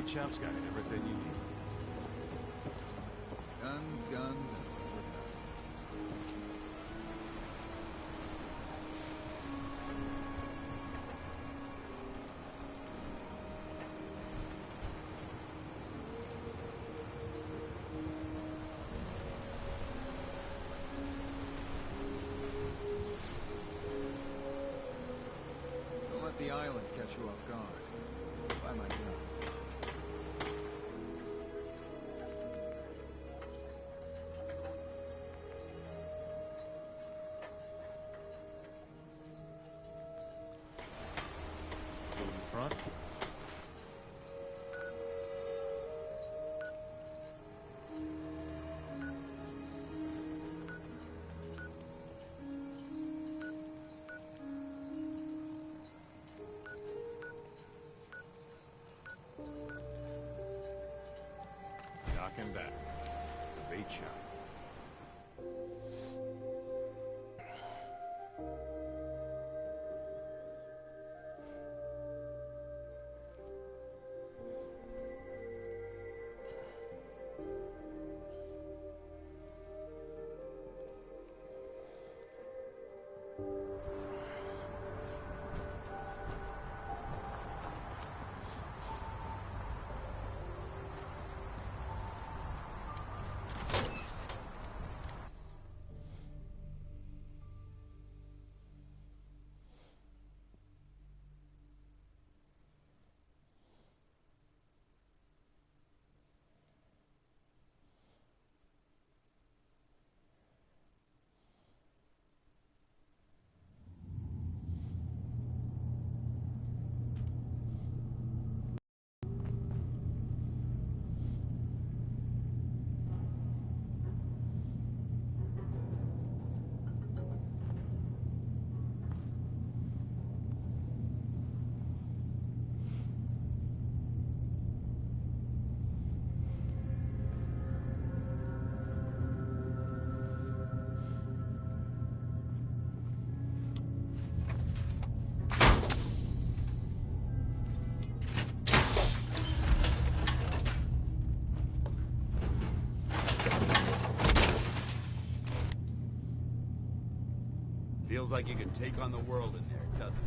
bait shop's got everything you need. Guns, guns, and more guns. Don't let the island catch you off guard. Buy my guns. Go in front. Knocking back. The bait shop. Feels like you can take on the world in there, doesn't it?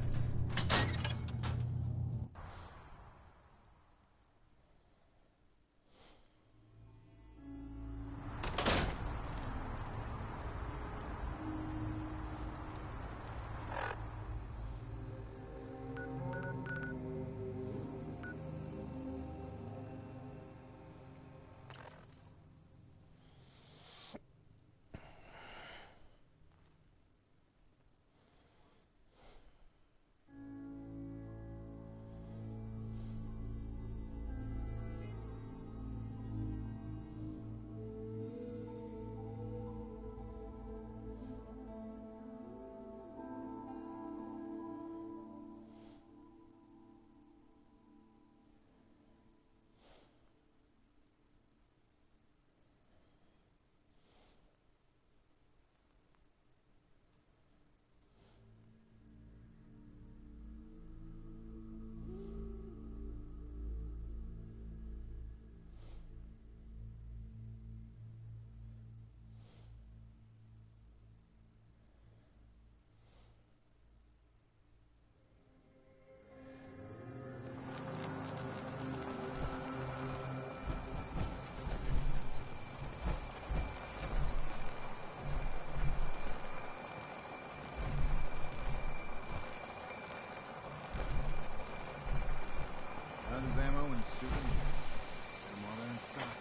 Guns, ammo, and souvenirs. Get 'em all in stock.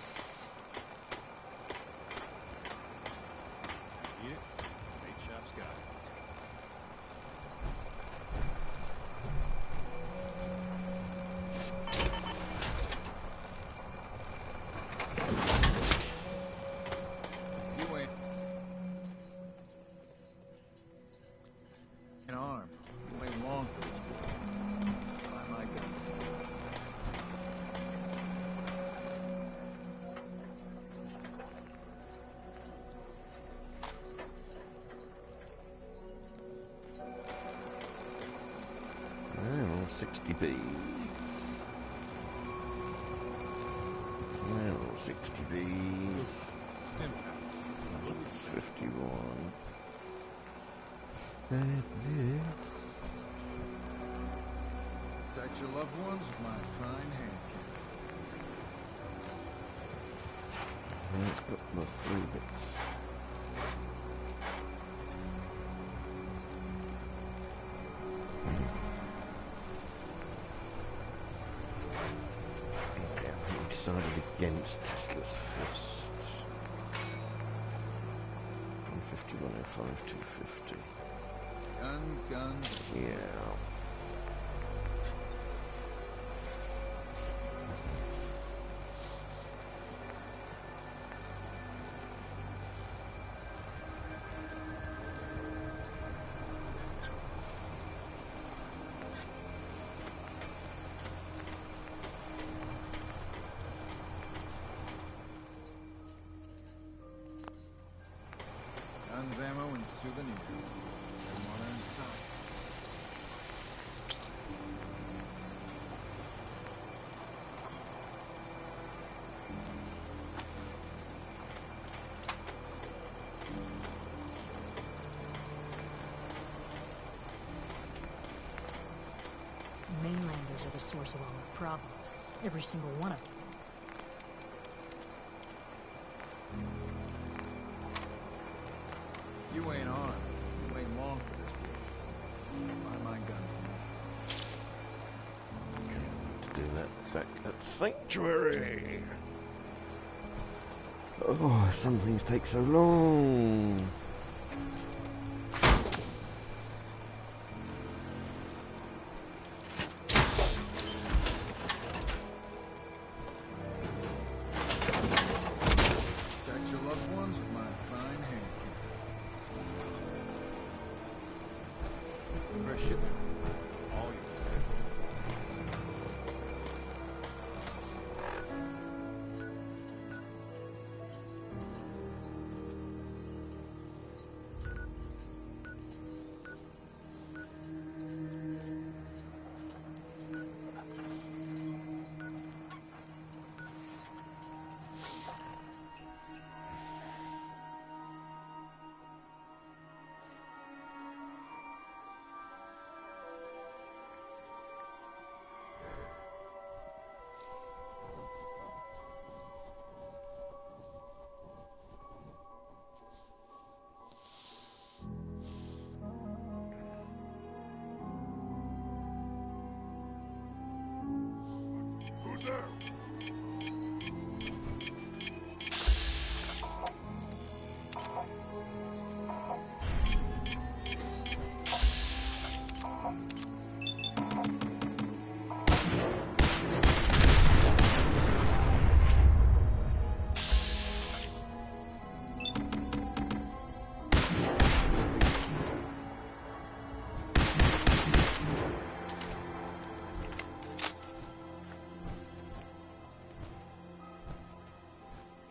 Need it? Bait shop's got it. You wait. An arm. You wait long for this war. Buy my guns. Oh, 60p. 60 Bs. Stim packs. 51. Madness. Protect your loved ones with my fine hand cannons. And it's got my 3 bits. Okay, I think we decided against Tesla's first. 151, 05, 250. Guns. Yeah. Guns, ammo, and souvenirs. They're modern style. Mainlanders are the source of all our problems. Every single one of them. You ain't armed. You ain't long for this war. Mind my guns now. Okay, to do that back at Sanctuary. Oh, some things take so long. Protect your loved ones with my fine hand cannons. Fresh shipment. All you.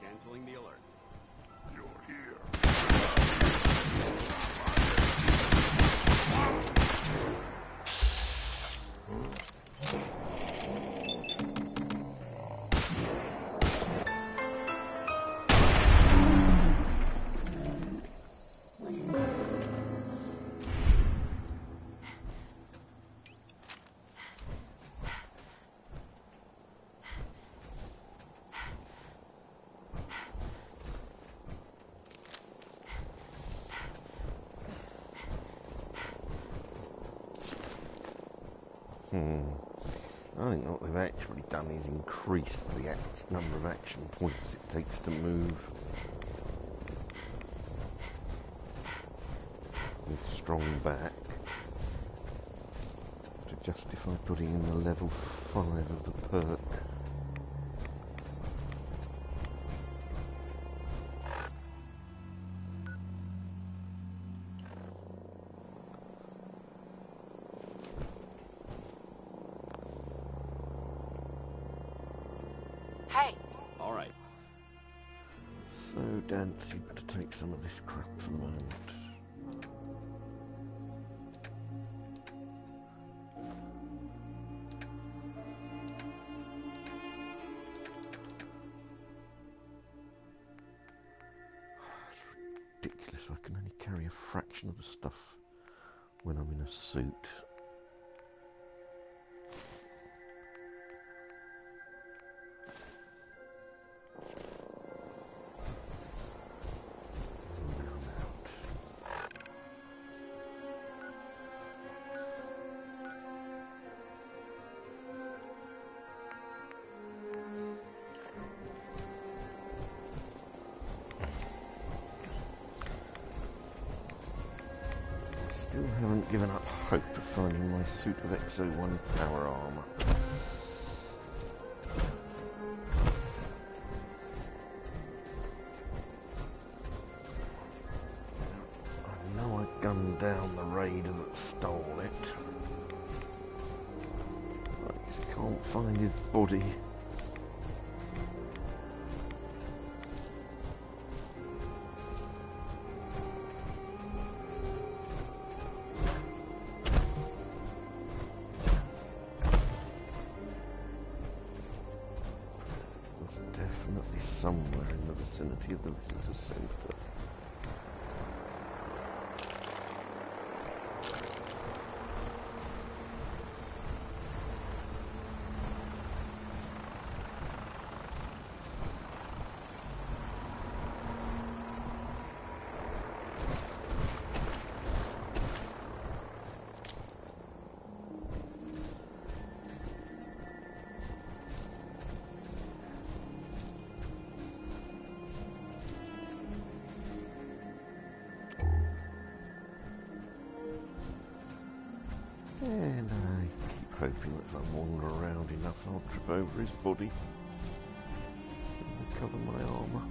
Canceling the alert. I think what we've actually done is increased the number of action points it takes to move with strong back to justify putting in the level 5 of the perk. Hey! All right. So, Dance, you better take some of this crap for the moment. fraction of the stuff when I'm in a suit. Still haven't given up hope of finding my suit of XO1 power armour. I know I gunned down the raider that stole it. I just can't find his body. Definitely somewhere in the vicinity of the visitor centre. And I keep hoping that if I wander around enough I'll trip over his body and recover my armour.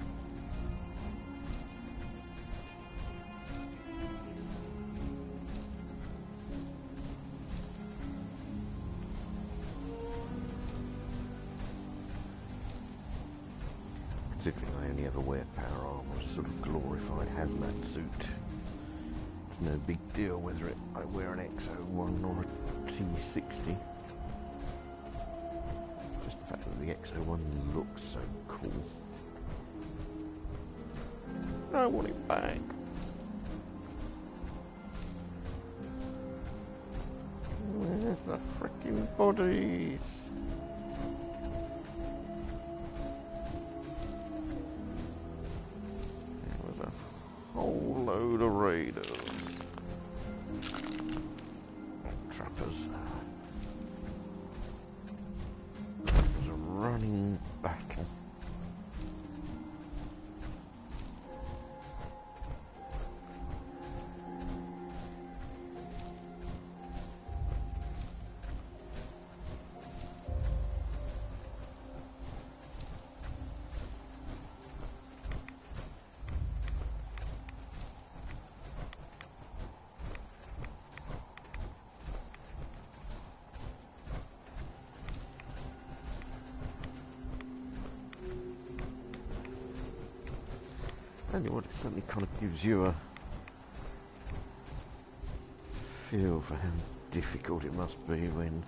Considering I only ever wear power armour, a sort of glorified hazmat suit. No big deal whether I wear an XO1 or a T60. Just the fact that the XO1 looks so cool. I want it back. Where's the frickin' bodies? There was a whole load of raiders. Trappers. It was a running battle. Tell you what, it certainly kind of gives you a feel for how difficult it must be when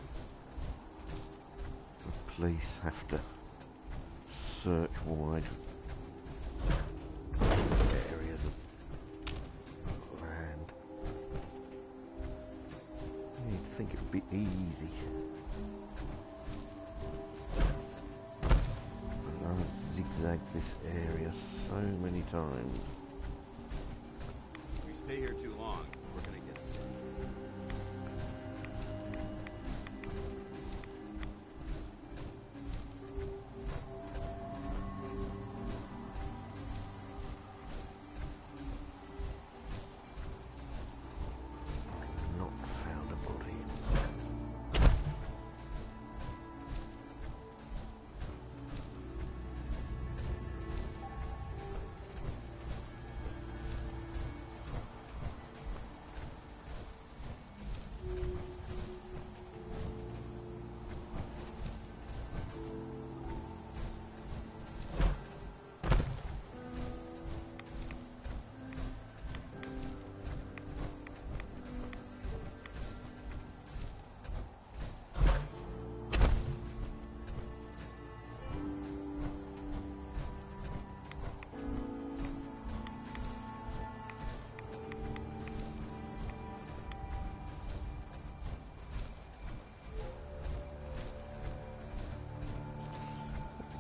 the police have to search wide areas of land. You'd think it would be easy. Zigzag this area so many times. If we stay here too long, we're gonna get sick. Not found a body.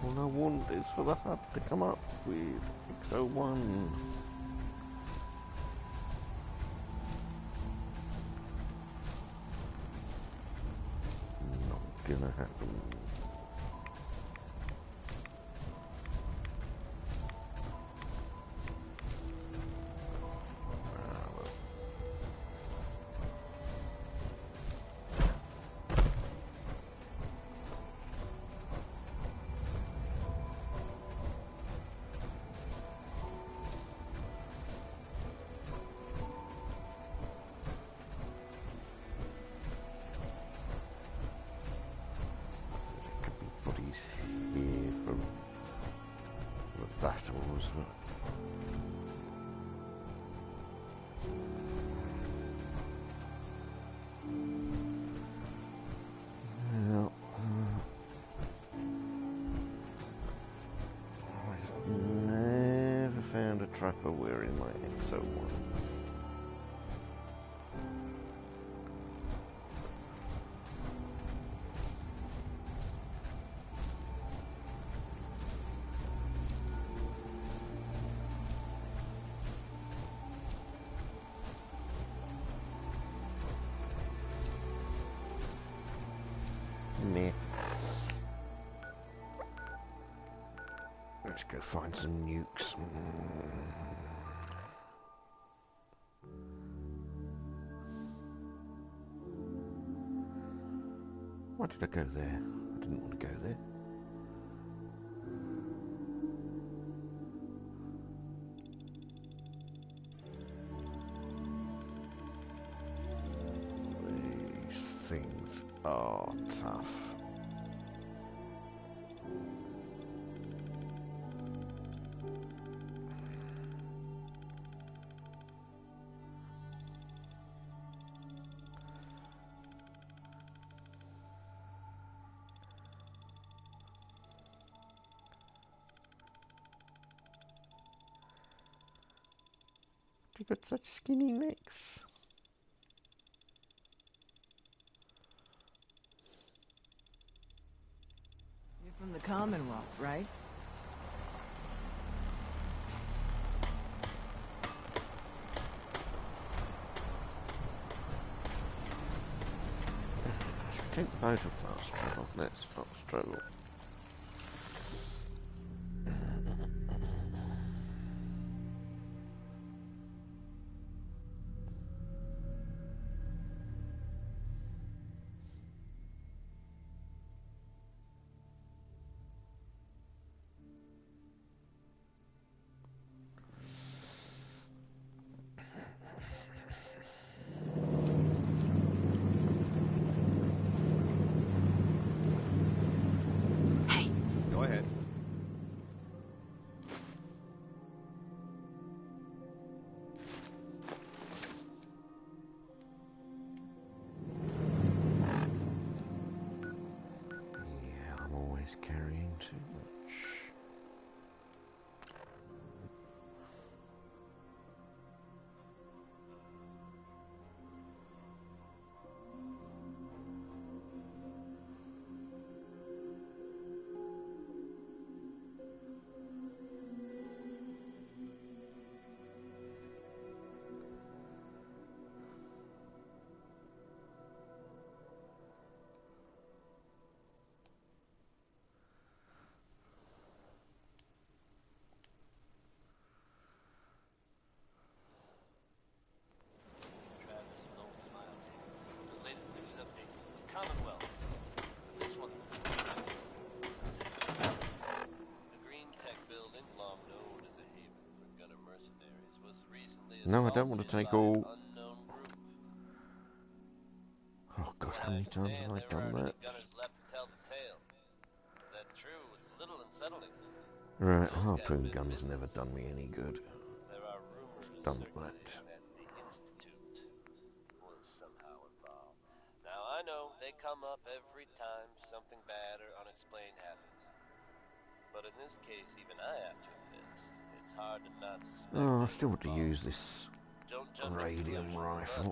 All I want is for the hub to come up with X01. Not gonna happen. Bodies here for the battles. Yeah. I've never found a trapper wearing my X01. Meh. Let's go find some nukes. Why did I go there? I didn't want to go there. These things are tough. You've got such skinny necks. You're from the Commonwealth, right? Should we take the boat or fast travel? Let's fast travel. Hey, Go ahead. Yeah, I'm always carrying too much. The latest news update from the Commonwealth. This one. The Green Tech building, long known as a haven for gunner mercenaries, was recently No, I don't want to assaulted take by all. an unknown group. Oh God, From how what I many times understand, have I there done aren't any that? gunners left to tell the tale. If that's true, it's a little unsettling. Right, Those guys harpoon meant guns business. never done me any good. There are rumors Dump circulating that. that the Institute was somehow involved. Now, I know they come up every time something bad or unexplained happens. But in this case, even I have to admit, it's hard to not suspect Oh, I they still were want to involved. use this Don't jump to radium conclusions, rifle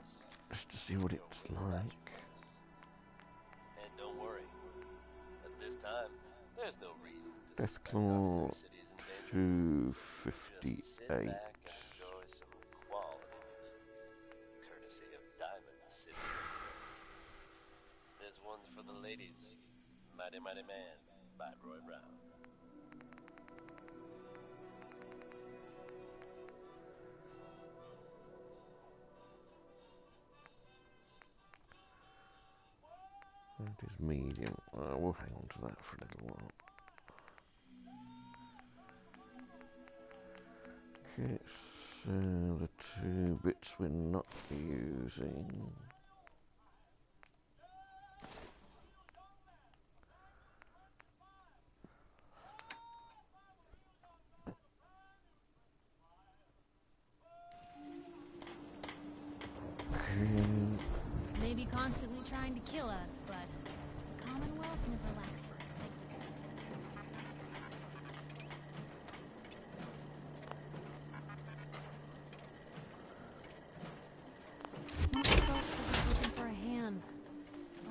but just to see what your it's wits about like. your ways. And don't worry, at this time, there's no reason to Deathclaw City's in danger. Just sit 258. back and enjoy some quality music, courtesy of Diamond City Radio. There's one for the ladies, Mighty Mighty Man by Roy Brown. That is medium. We'll hang on to that for a little while. Okay, so the 2 bits we're not using. Okay. Maybe constantly trying to kill us, but the Commonwealth never lacks for excitement. Most folks are just looking for a hand.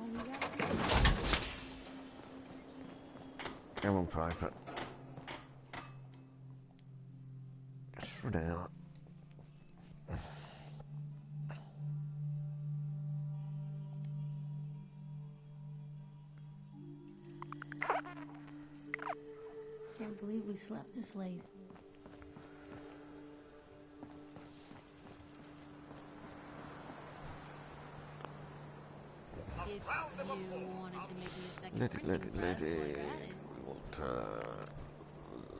All we gotta do is... Come on, Piper. Just for now. Can't believe we slept this late. If you wanted to make me a second Let printing it. press while you're at it. We want to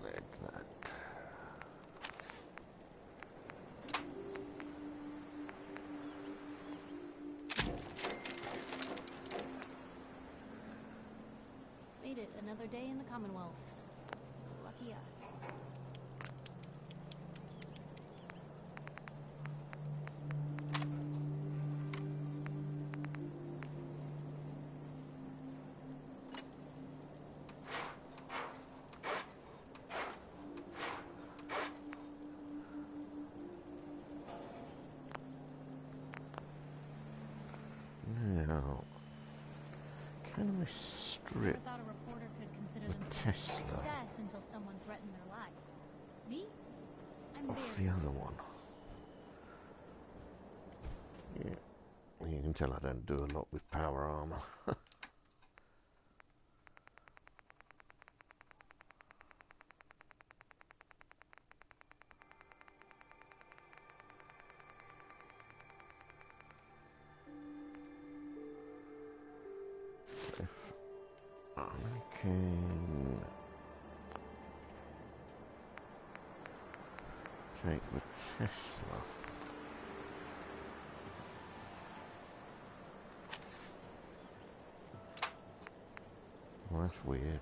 let that. Made it another day in the Commonwealth. Lucky us. Now, can we Never strip thought a reporter could consider the themselves a Tesla success until someone threatened their life. Me? I'm off very the other successful. one? Yeah, you can tell I don't do a lot with power armor. If I can take the Tesla. Well, that's weird.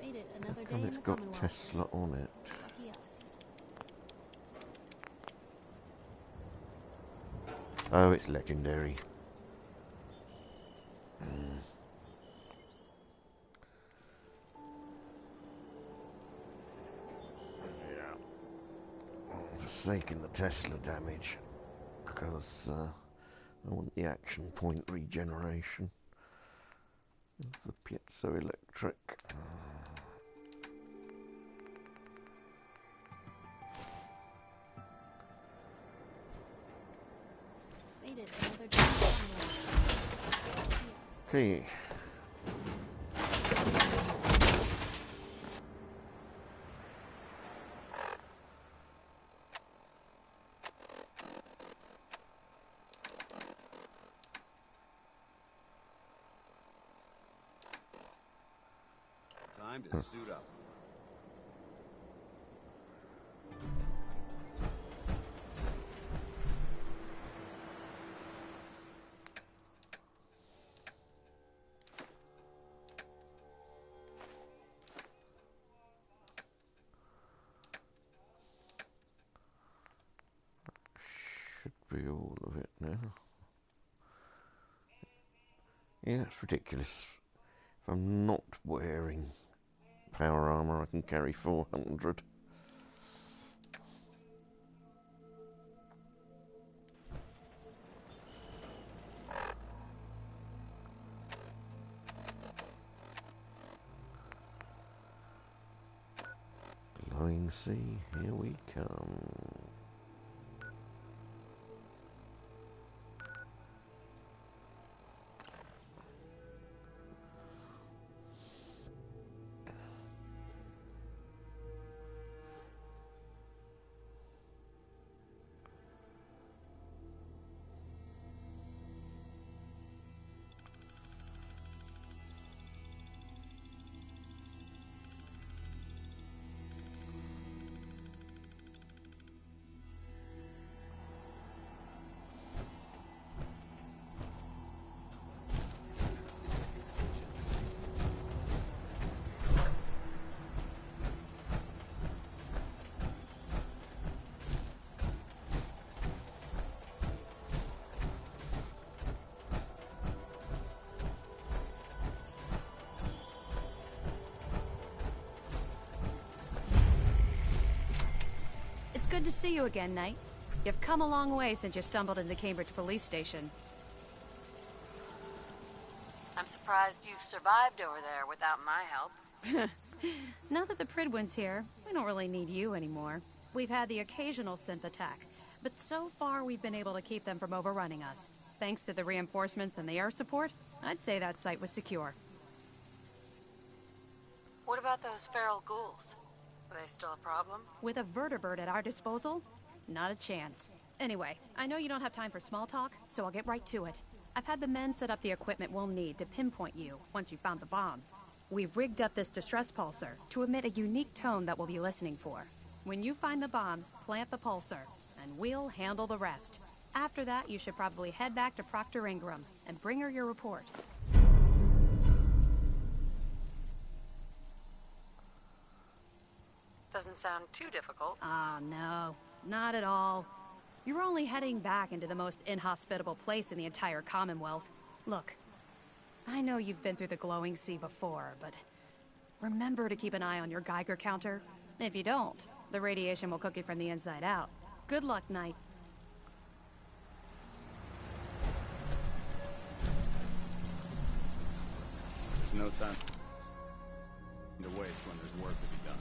Made it another day And in it's the got Commonwealth. Tesla on it. Lucky us. Oh, it's legendary. Yeah. Forsaking the Tesla damage because I want the action point regeneration of the piezoelectric. Made it another day in the Commonwealth. Lucky us. Okay. Time to suit up. Should be all of it now. Yeah, it's ridiculous. If I'm not wearing power armor, I can carry 400. glowing sea, here we come. Good to see you again, Knight. You've come a long way since you stumbled into the Cambridge police station. I'm surprised you've survived over there without my help. Now that the Pridwin's here, we don't really need you anymore. We've had the occasional synth attack, but so far we've been able to keep them from overrunning us. Thanks to the reinforcements and the air support, I'd say that site was secure. What about those feral ghouls? Are they still a problem? With a vertibird at our disposal? Not a chance. Anyway, I know you don't have time for small talk, so I'll get right to it. I've had the men set up the equipment we'll need to pinpoint you once you've found the bombs. We've rigged up this distress pulsar to emit a unique tone that we'll be listening for. When you find the bombs, plant the pulsar, and we'll handle the rest. After that, you should probably head back to Proctor Ingram and bring her your report. Doesn't sound too difficult. No, not at all. You're only heading back into the most inhospitable place in the entire Commonwealth. Look, I know you've been through the glowing sea before, but remember to keep an eye on your Geiger counter. If you don't, the radiation will cook you from the inside out. Good luck, Knight. There's no time to waste when there's work to be done.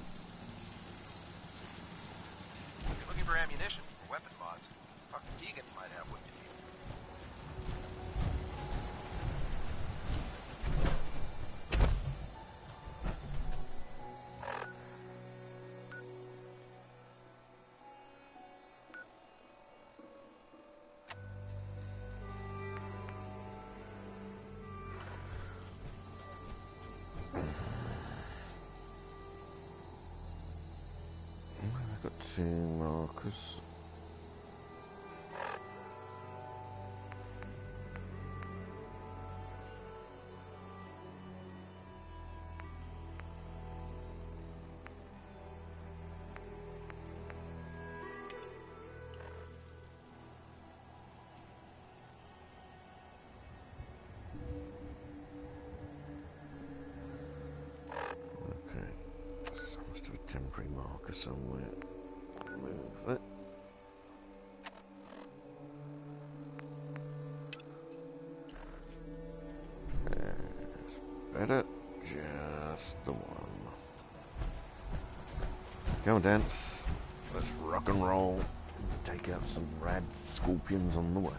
If you're looking for ammunition or weapon mods, Dr. Deegan might have what you need. I've got 2 markers. Okay, so I must have a temporary marker somewhere. Move it. That's better. Just the one. Come on, dance. Let's rock and roll. Take out some rad scorpions on the way.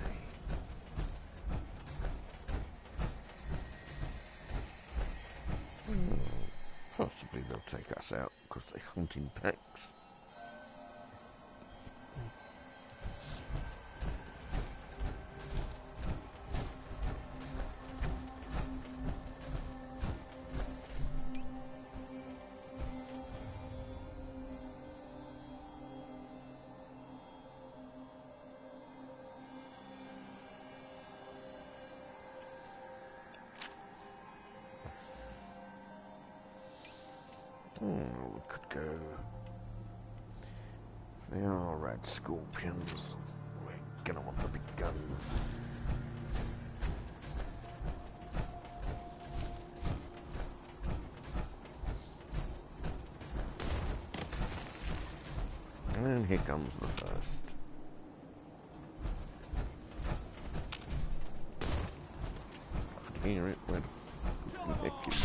Possibly they'll take us out because they hunt in packs. We could go. They are rad scorpions. We're gonna want the big guns. And here comes the first. I can hear it. Where the heck is it?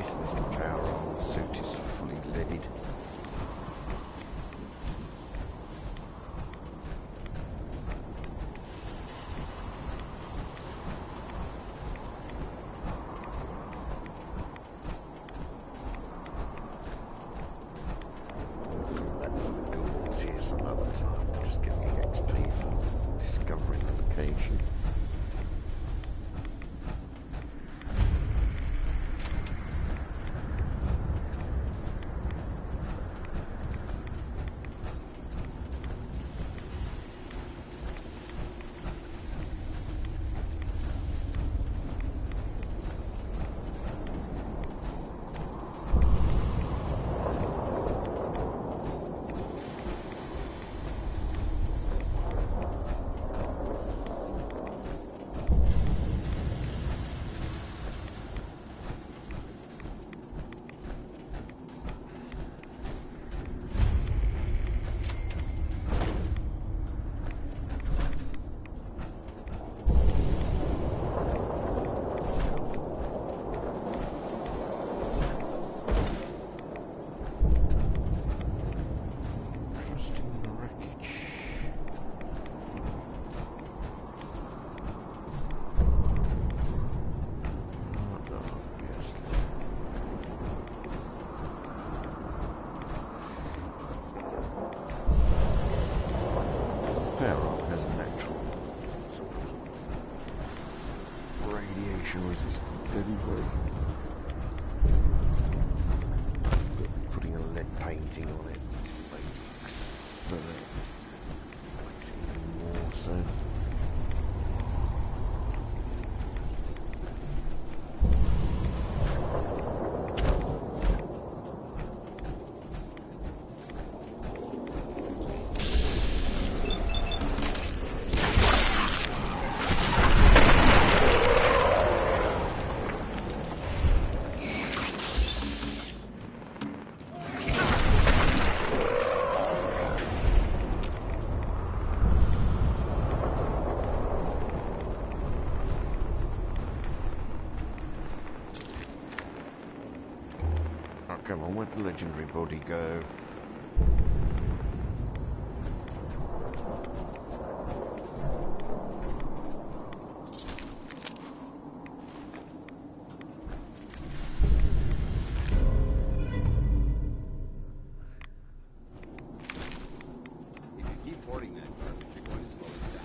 this power armor suit is fully leaded. Doors here some other time. We'll just get the XP for discovering the location. Resistance anyway. Putting a lead painting on it makes it even more so. Come on, where'd the legendary body go? If you keep hoarding that garbage, you're going to slow us down.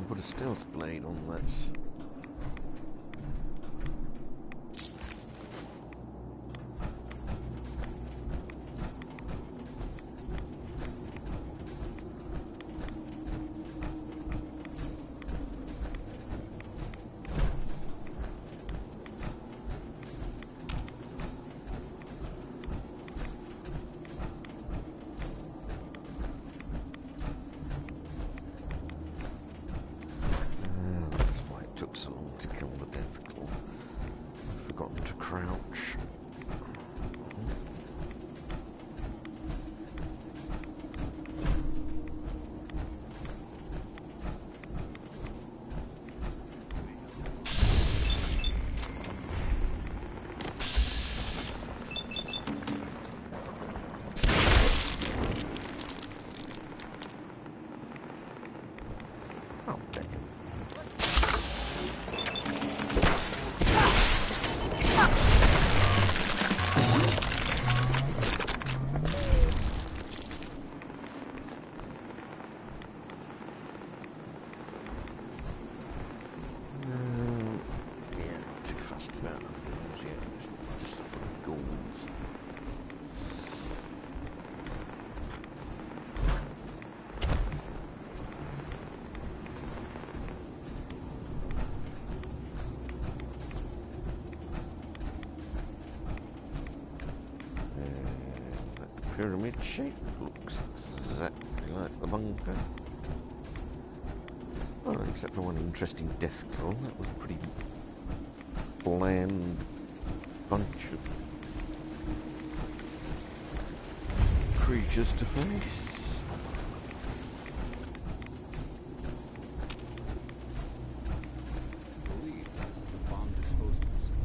Put a stealth blade on this. so long to kill the death claw. I've forgotten to crouch. Oh, damn. Yeah, not too fussed about the things yet. Just for the ghouls. That pyramid shape looks exactly like the bunker. Well, except for one interesting death claw. That was a pretty bland bunch of creatures to face. I believe that's the bomb disposal facility.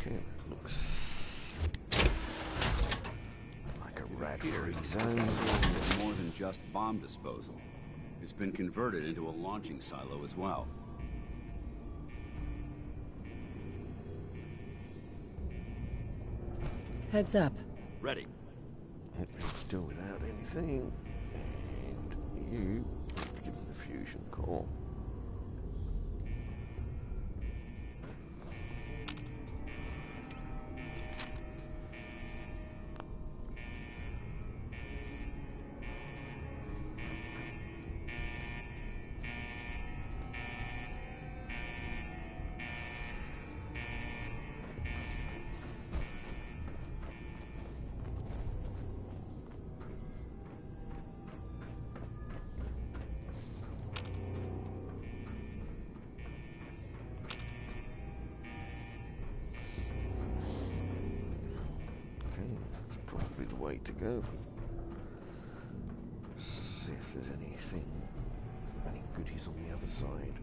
Okay, that looks like a rat-free This zone. facility is more than just bomb disposal. It's been converted into a launching silo as well. Heads up. Ready. It's still without anything. And you give it the fusion core. That's probably the way to go. See if there's any goodies on the other side.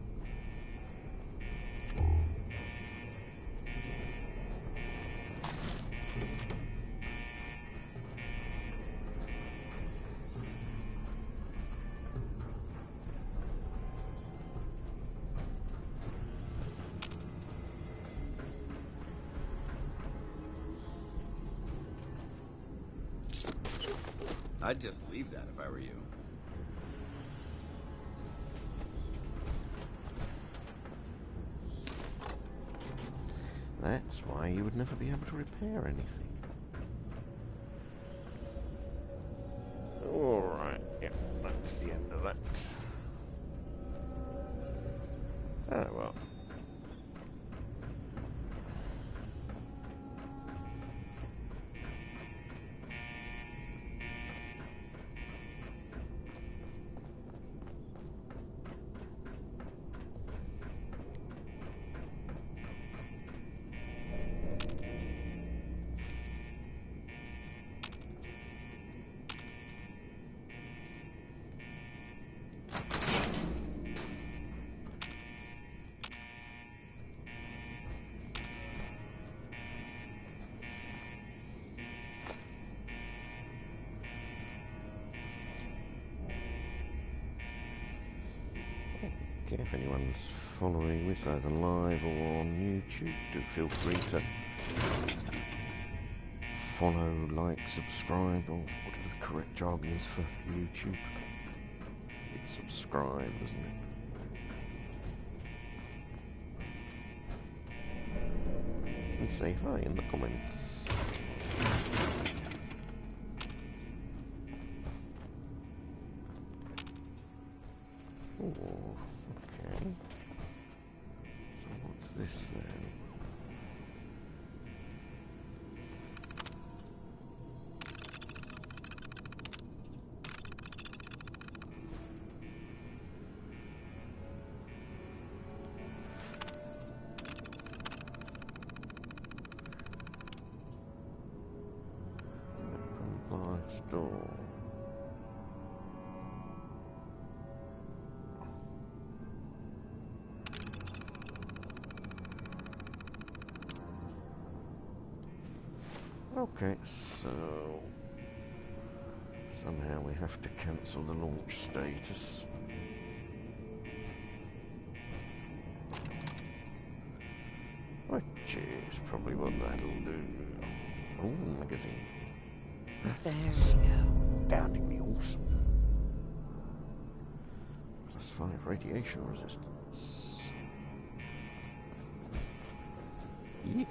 I'd just leave that if I were you. That's why you would never be able to repair anything. Alright, yeah, that's the end of that. Oh well. Okay, if anyone's following this either live or on YouTube, do feel free to follow, like, subscribe, or whatever the correct jargon is for YouTube. It's subscribe, isn't it? And say hi in the comments. Oh, okay. So what's this then? Open glass door. Okay, so somehow we have to cancel the launch status. Which is probably what that'll do. Oh, magazine. There we go. Astoundingly awesome. +5 radiation resistance. Yeah.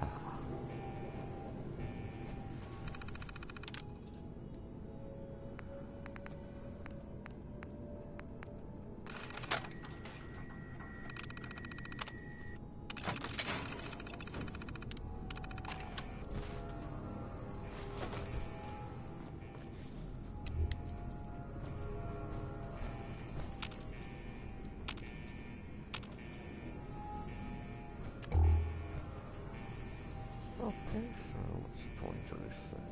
Okay, so what's the point of this thing?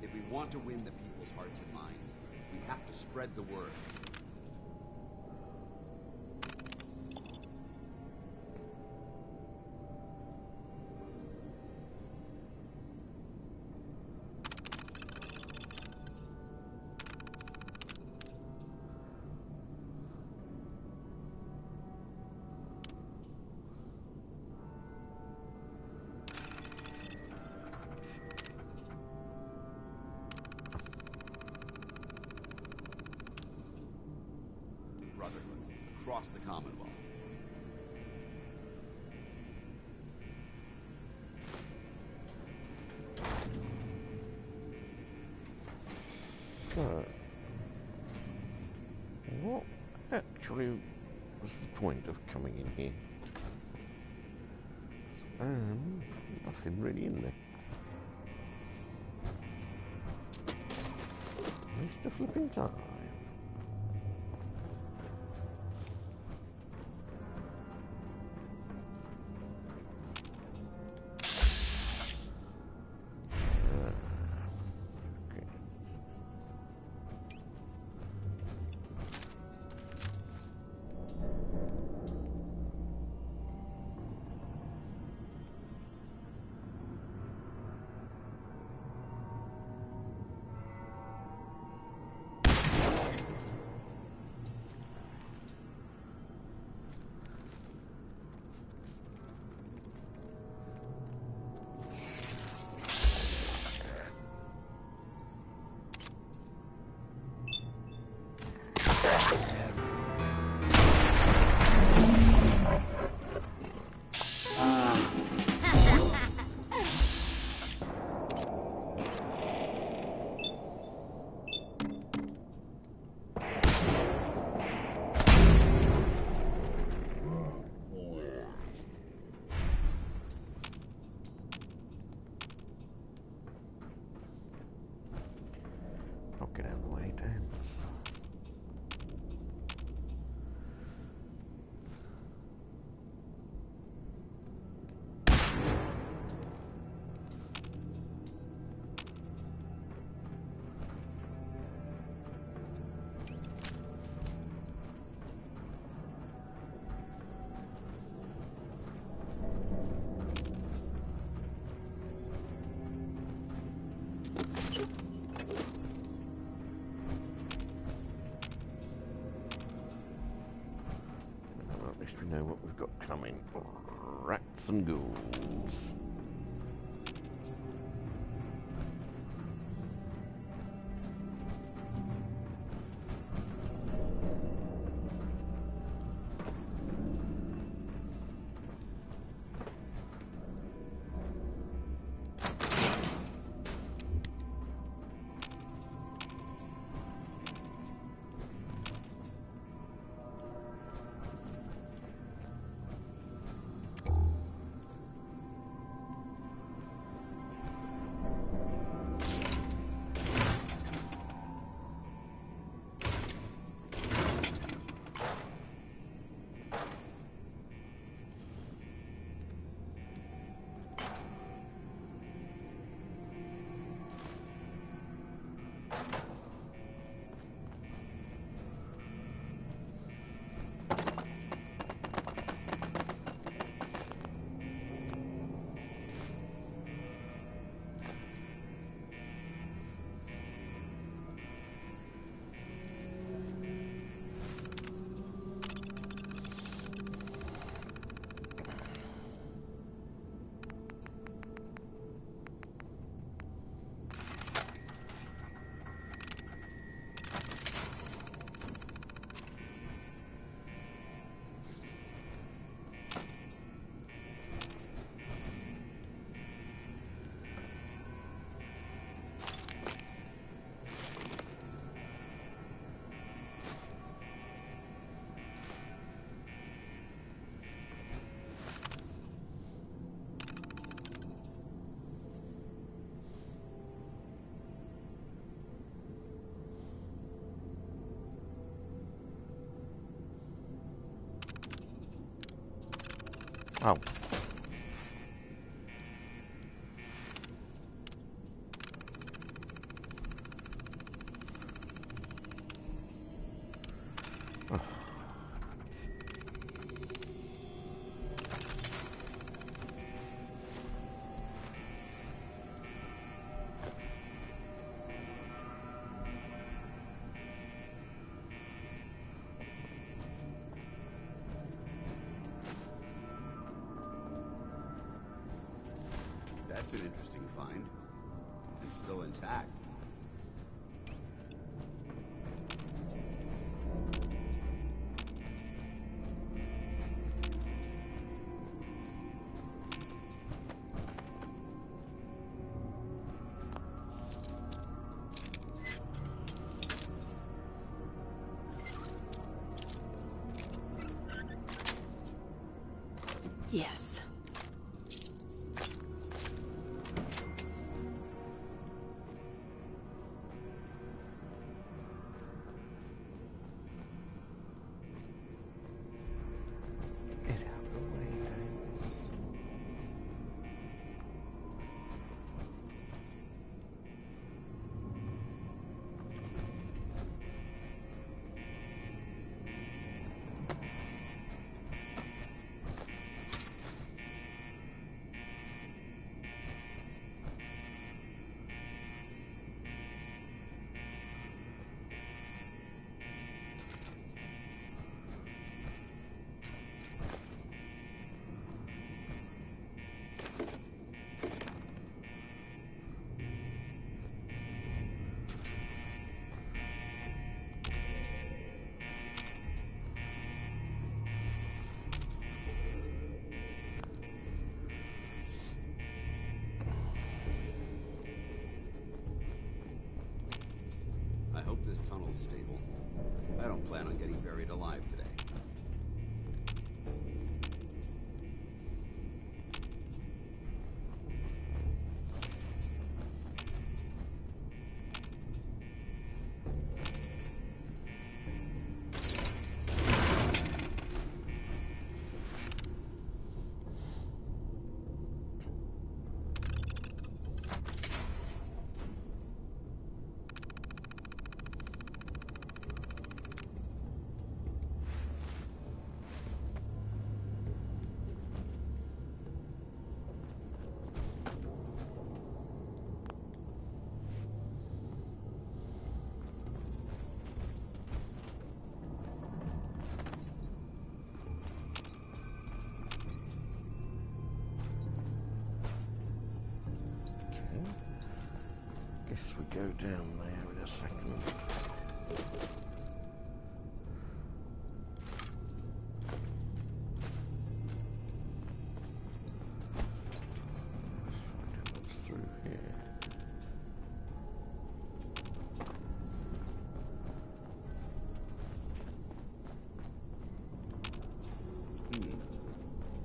If we want to win the people's hearts and minds, we have to spread the word. Brotherhood across the Commonwealth. So, what actually was the point of coming in here? Nothing really in there. Waste of flipping time. Okay. I'll get out of the way, damn. Well, at least we know what we've got coming. Rats and ghouls. Oh. That's an interesting find. It's still intact. Yes. Get out of the way, Davis. I hope this tunnel's stable. I don't plan on getting buried alive today. Guess we go down there in a second. What's through here?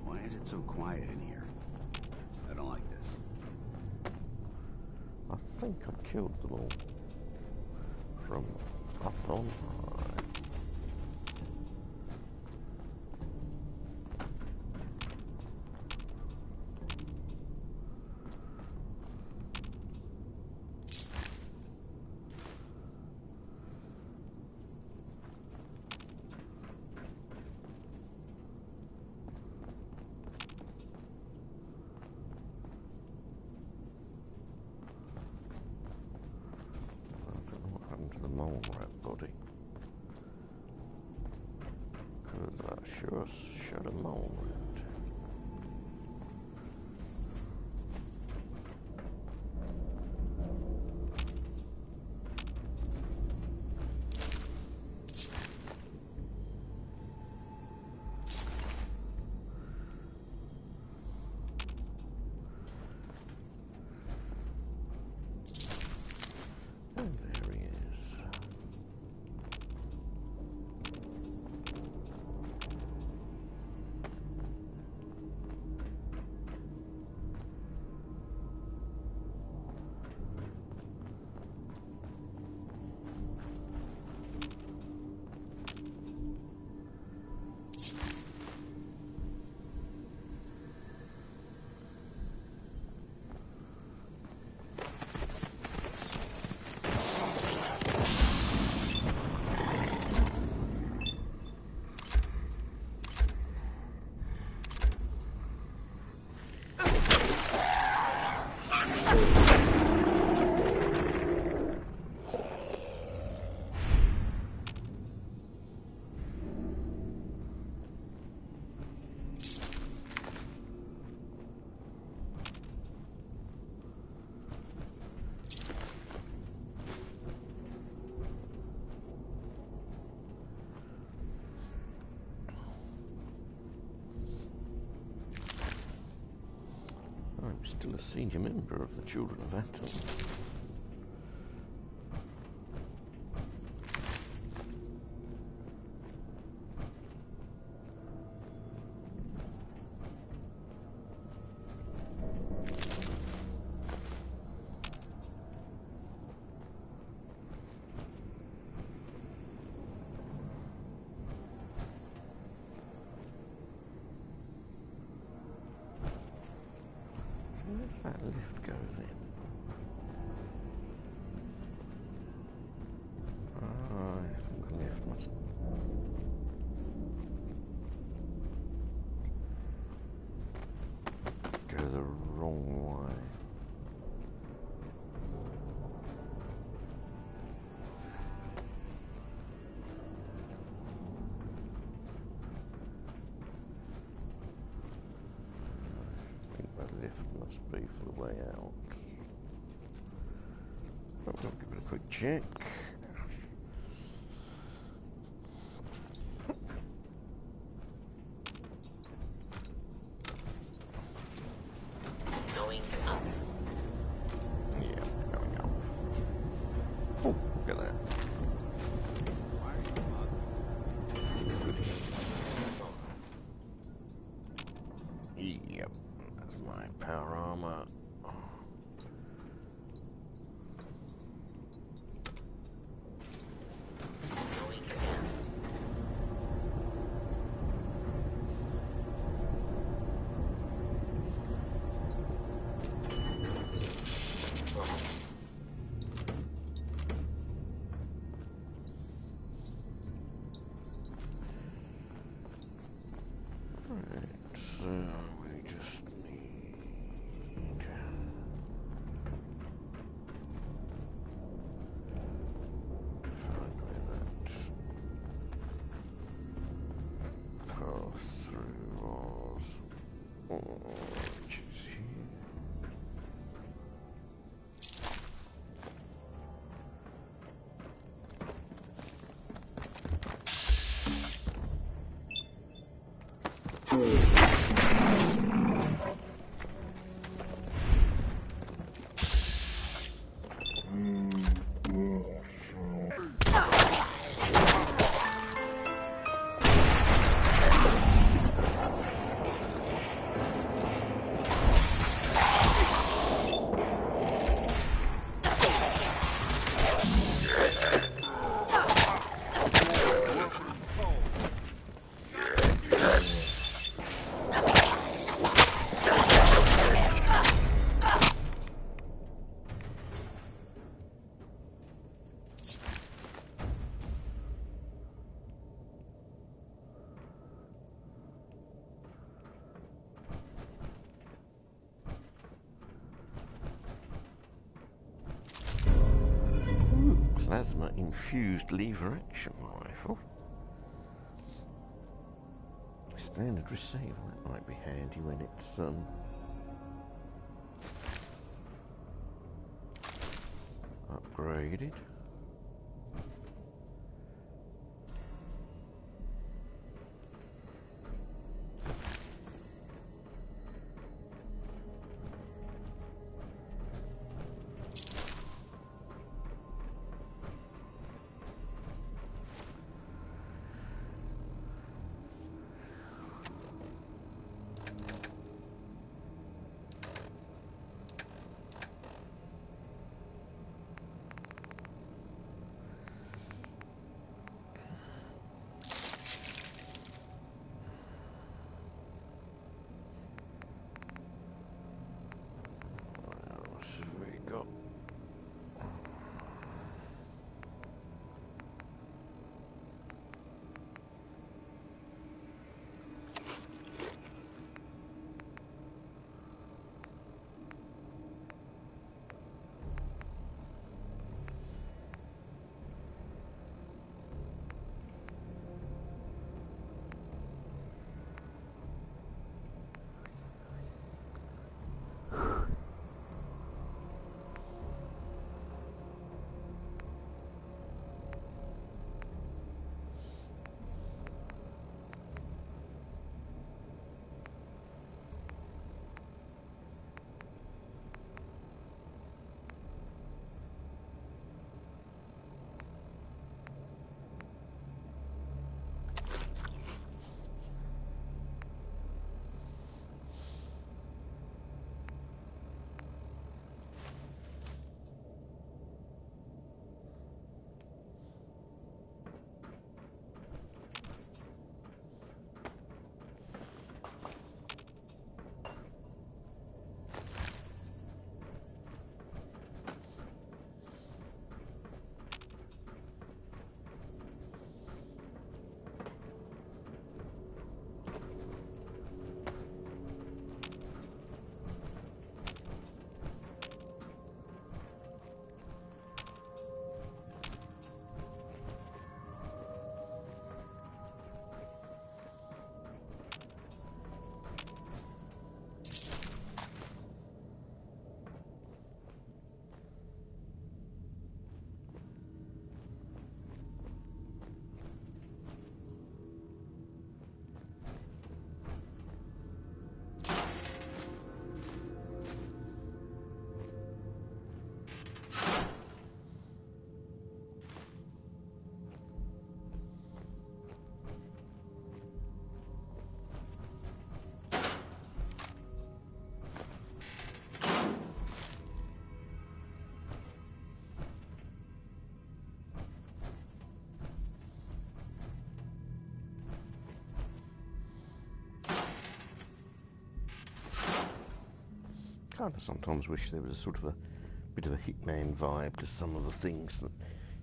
Why is it so quiet in here? I don't like this. I think I killed them all from up on high. To the mole rat body, because I sure shot a mole rat. And there he is. I'm still a senior member of the Children of Atom. Where does that lift go then? Ah, I think the lift must... go the wrong way. I think the lift must be for the way out. Oh, I'll give it a quick check. Going up. Yeah, going up. Oh, look at that. Yep, that's my power armor. Going down. Right, so we just need... find where that path through was. Which is here. Plasma infused lever action rifle. Standard receiver, that might be handy when it's upgraded. kind of sometimes wish there was a sort of a bit of a Hitman vibe to some of the things that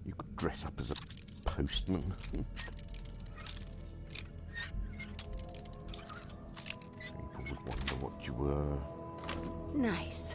you could dress up as a postman. People would wonder what you were. Nice.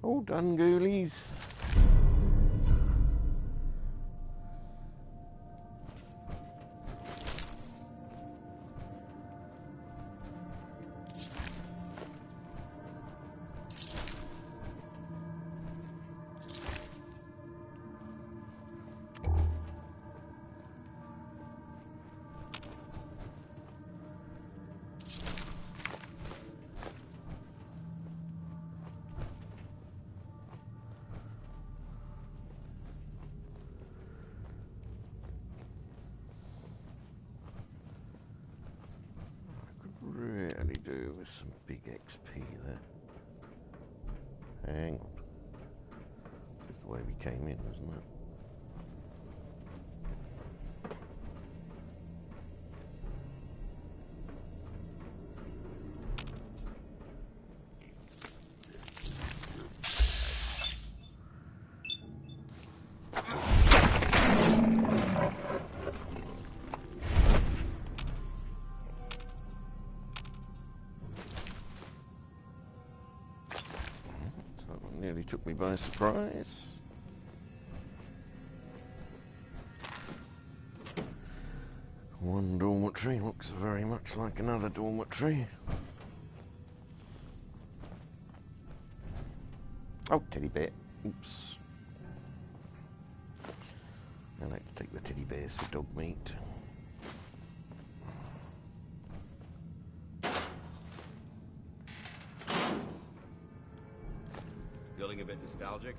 All done, ghoulies. Really do with some big XP there. Hang on. Just the way we came in, isn't it? Nearly took me by surprise. One dormitory looks very much like another dormitory. Oh, teddy bear. Oops. I like to take the teddy bears for dog meat. Feeling a bit nostalgic?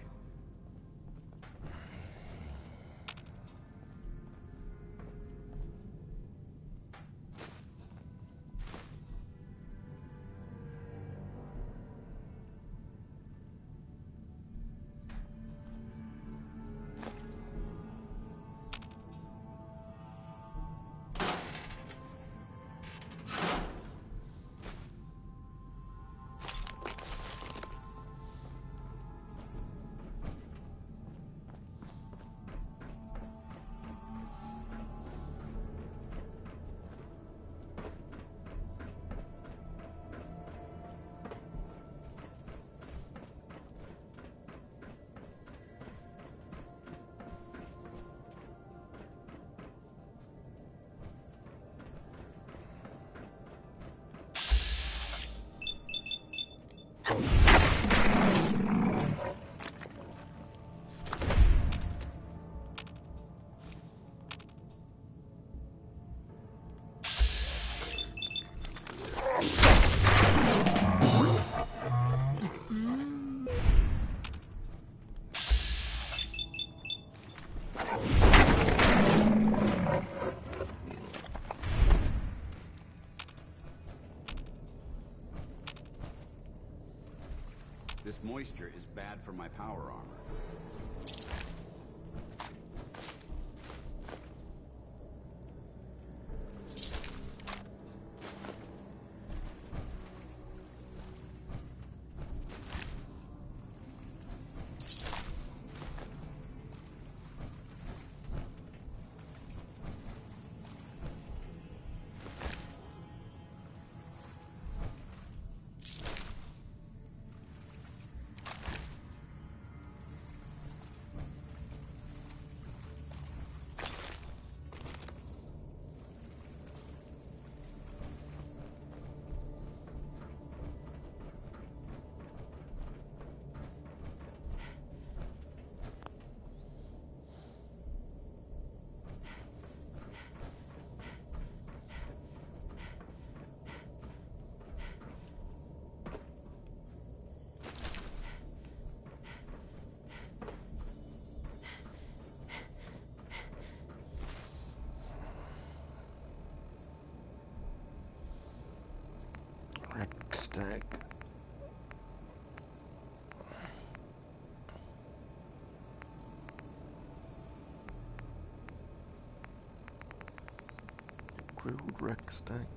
This moisture is bad for my power armor. Wreck stack. Grilled wreck stack.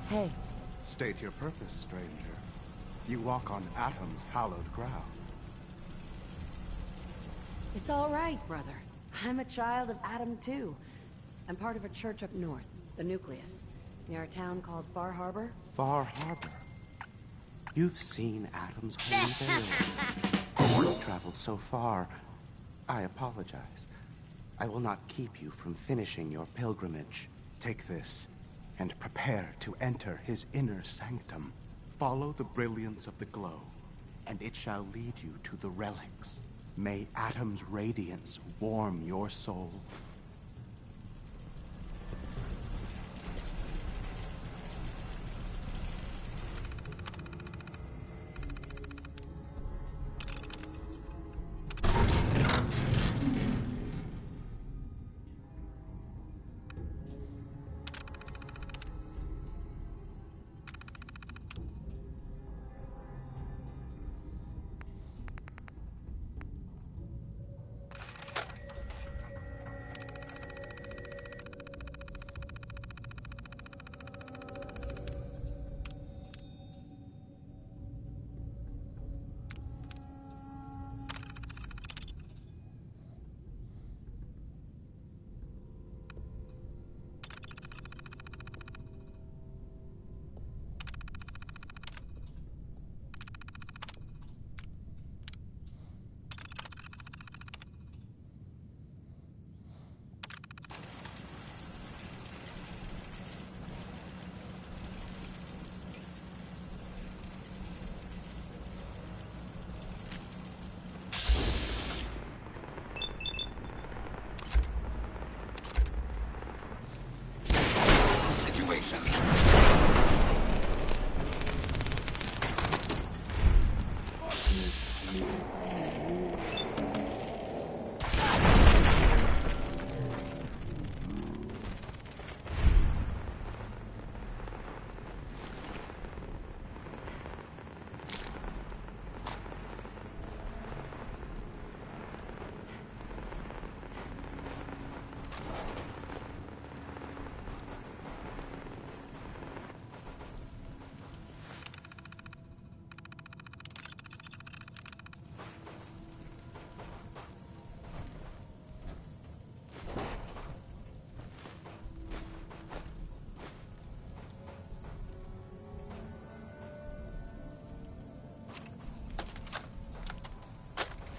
Hey. State your purpose, stranger. You walk on Atom's hallowed ground. It's all right, brother. I'm a child of Atom, too. I'm part of a church up north, the Nucleus, near a town called Far Harbor. Far Harbor? You've seen Atom's holy veil. You've traveled so far. I apologize. I will not keep you from finishing your pilgrimage. Take this, and prepare to enter his inner sanctum. Follow the brilliance of the glow, and it shall lead you to the relics. May Atom's radiance warm your soul.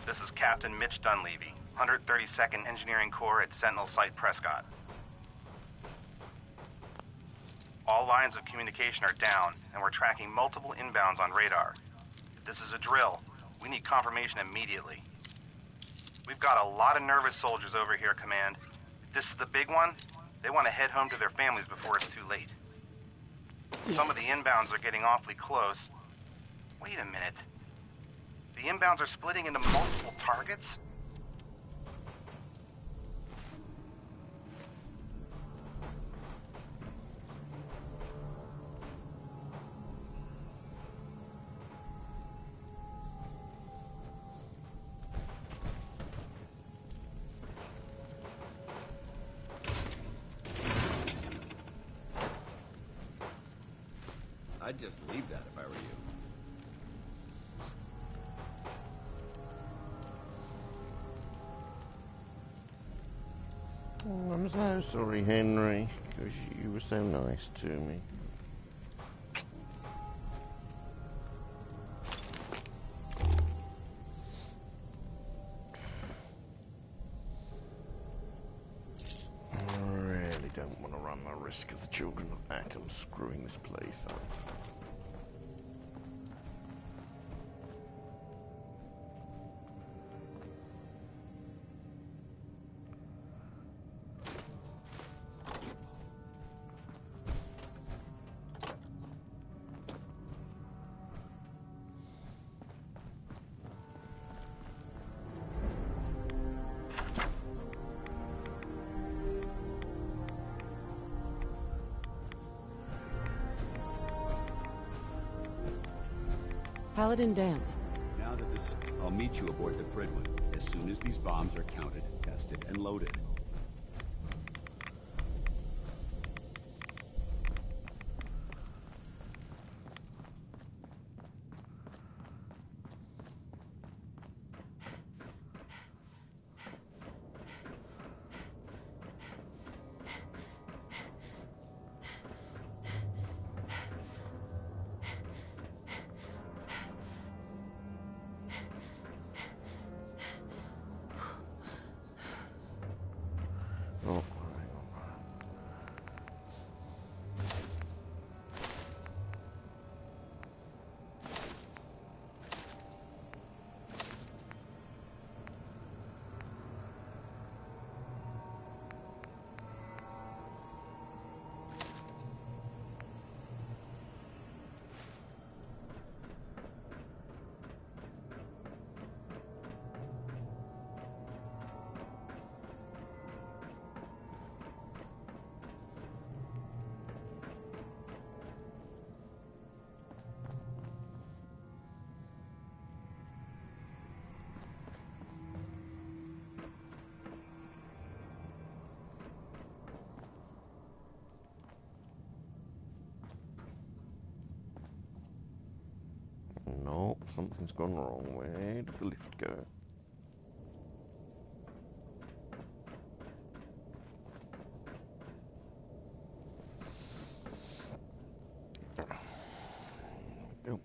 This is Captain Mitch Dunleavy, 132nd Engineering Corps at Sentinel Site Prescott. All lines of communication are down, and we're tracking multiple inbounds on radar. If this is a drill, we need confirmation immediately. We've got a lot of nervous soldiers over here, Command. If this is the big one, they want to head home to their families before it's too late. Yes. Some of the inbounds are getting awfully close. Wait a minute. The inbounds are splitting into multiple targets? I'd just leave that if I were you. Oh, I'm so sorry, Henry, because you were so nice to me. I really don't want to run the risk of the children of Atom screwing this place up. Paladin dance. Now that this... I'll meet you aboard the Pridwin as soon as these bombs are counted, tested, and loaded. Oh, no, something's gone wrong. Where did the lift go? Go.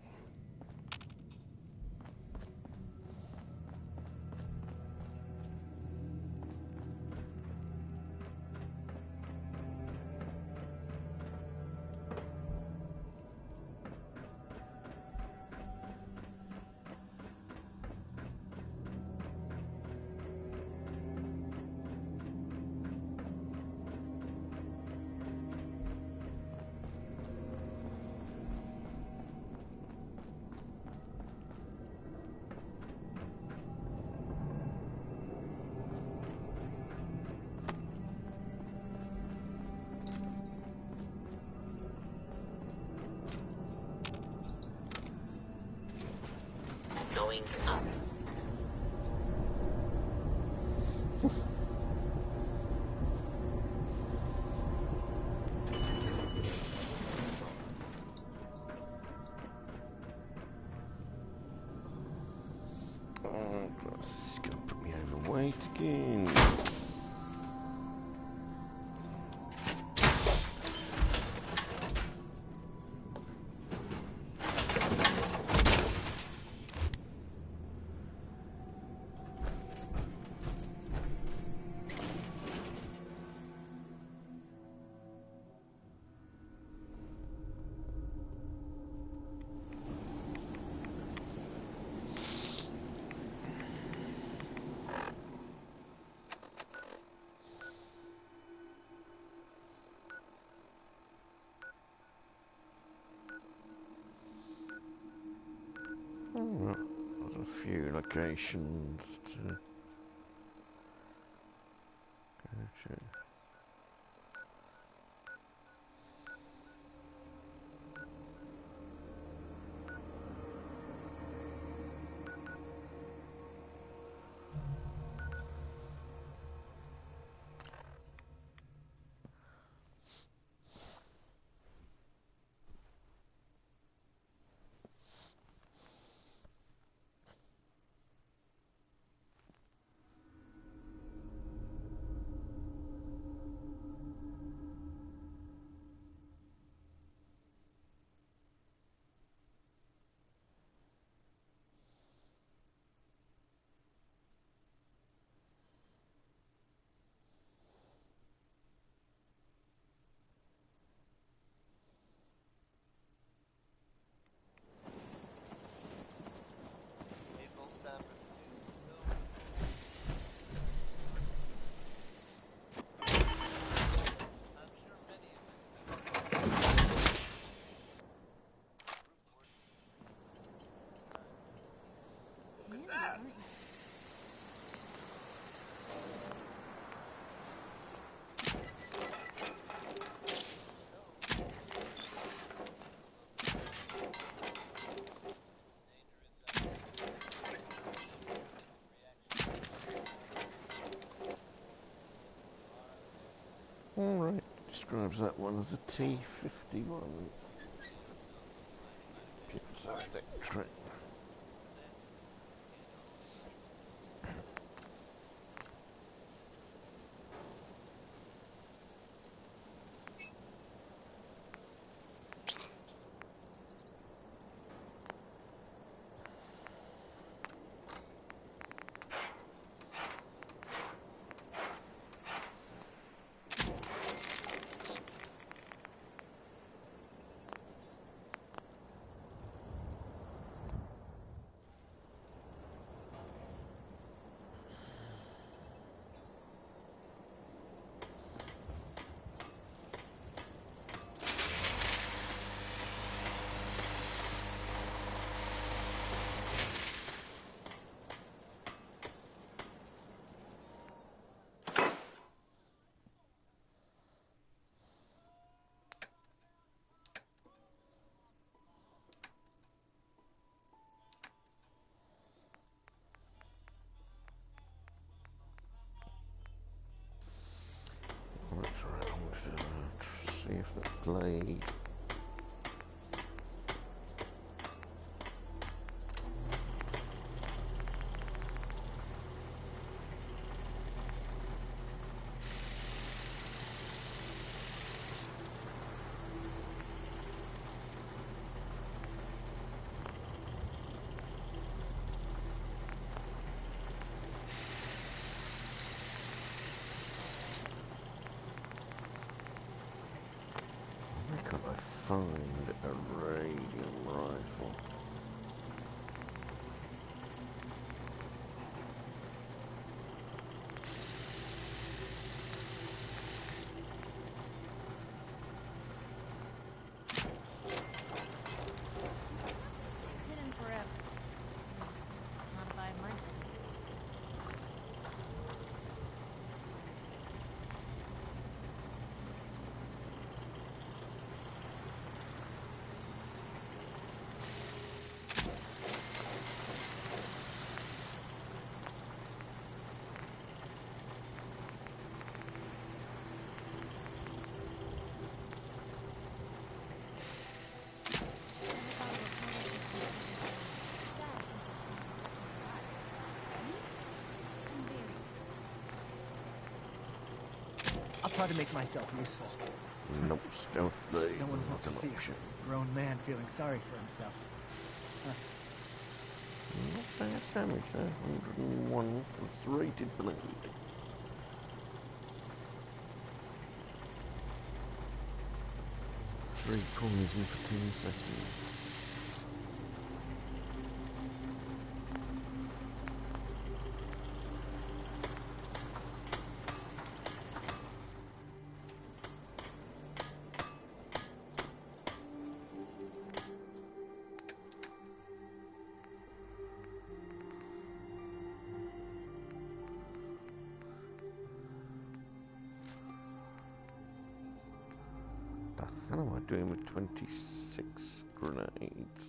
Going up. Oh, God, this is going to put me overweight again. Oh, there's a few locations to go to. describes that one as a T-51. Piezoelectric. What's around? See if the blade. Where can I find a radium rifle? It's hidden forever. Not if I have mine. I'll try to make myself useful. Nope, stealth blade. No one wants to Not an see option. a grown man feeling sorry for himself. Not bad damage there. 101 was rated blade. Three poison for 10 seconds. The hell am I doing with 26 grenades?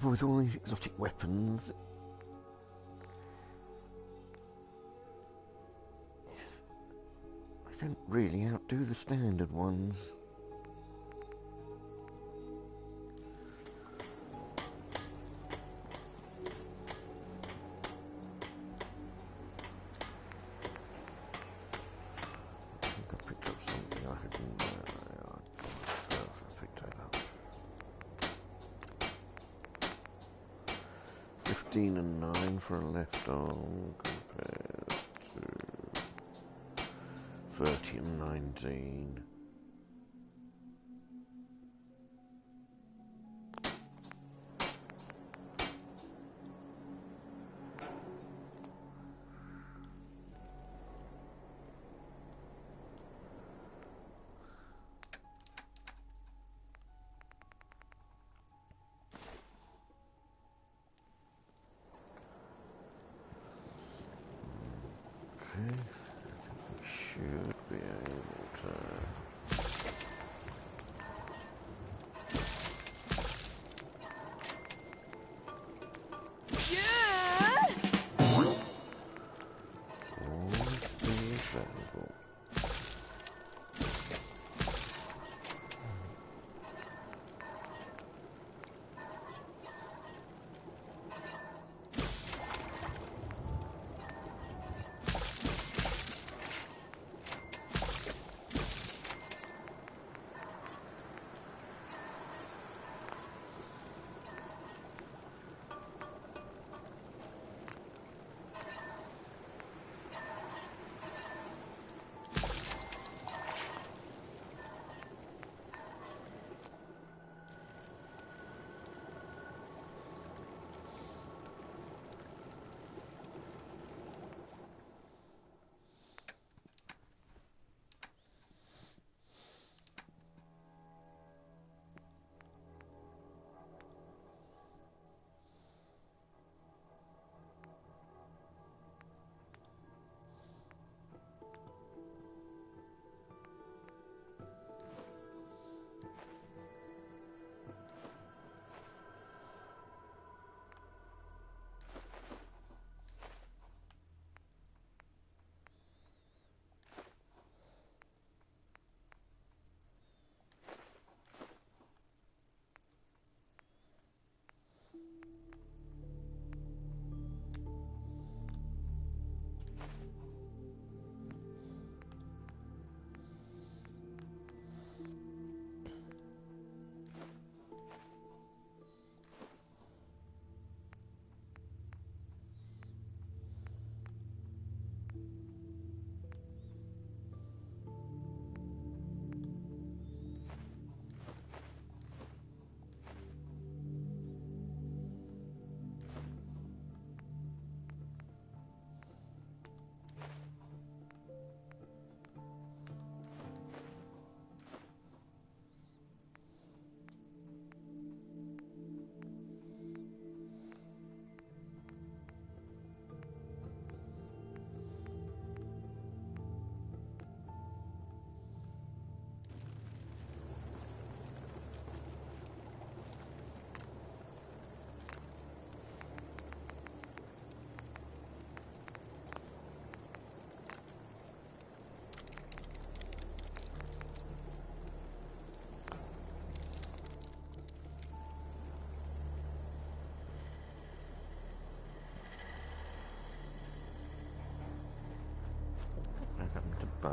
But with all these exotic weapons, I don't really outdo the standard ones. I think I picked up something I hadn't. I picked that up. 15 and 9 for a left arm compared to 30 and 19.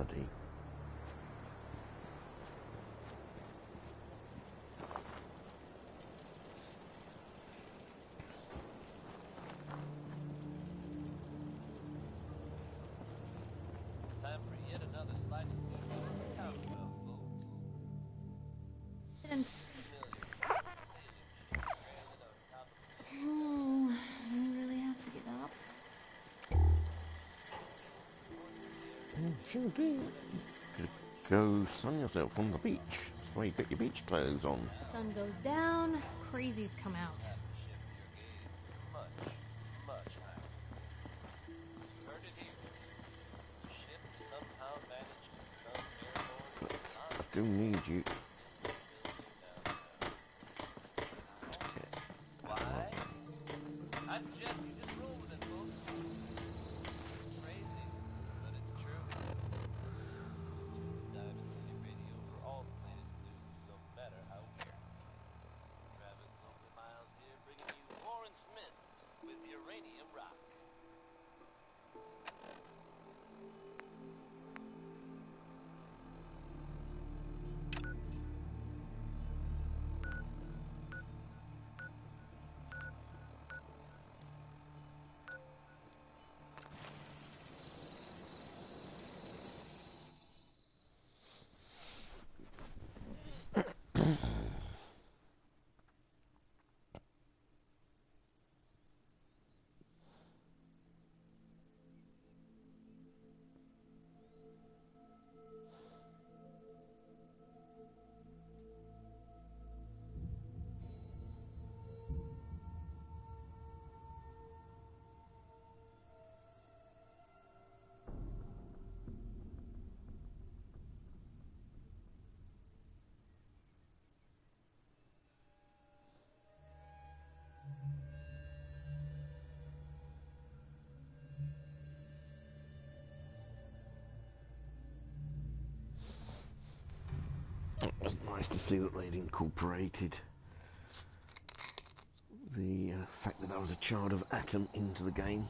reality. Time for yet another slice of Victorian Commonwealth, folks. And oh, I really have to get up. Sure do. Could go sun yourself on the beach. That's why you get your beach clothes on. Sun goes down, crazies come out. Much, much higher. You heard it here. The ship somehow managed to become airborne. Still need you. Why? I suggest you just roll with it, folks. Crazy, but it's true. Diamond City Radio for all the latest news, no matter how weird. Travis Lonely Miles here, bringing you Warren Smith with Uranium Rock. It was nice to see that they'd incorporated the fact that I was a child of Atom into the game.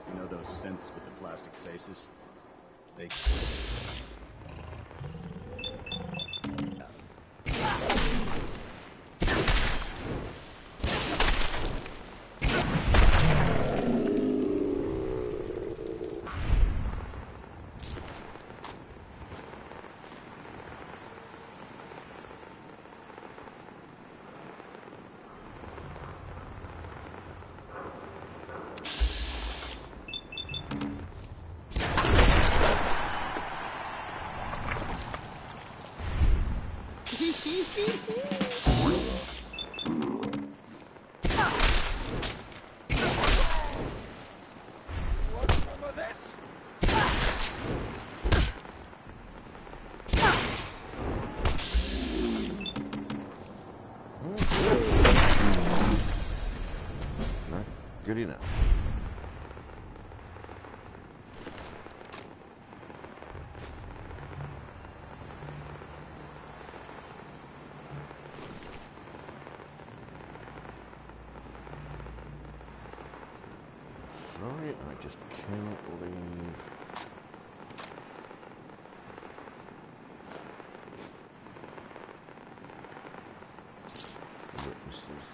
You know those synths with the plastic faces? They... No, good enough. Sorry, I just cannot leave. Witnesses.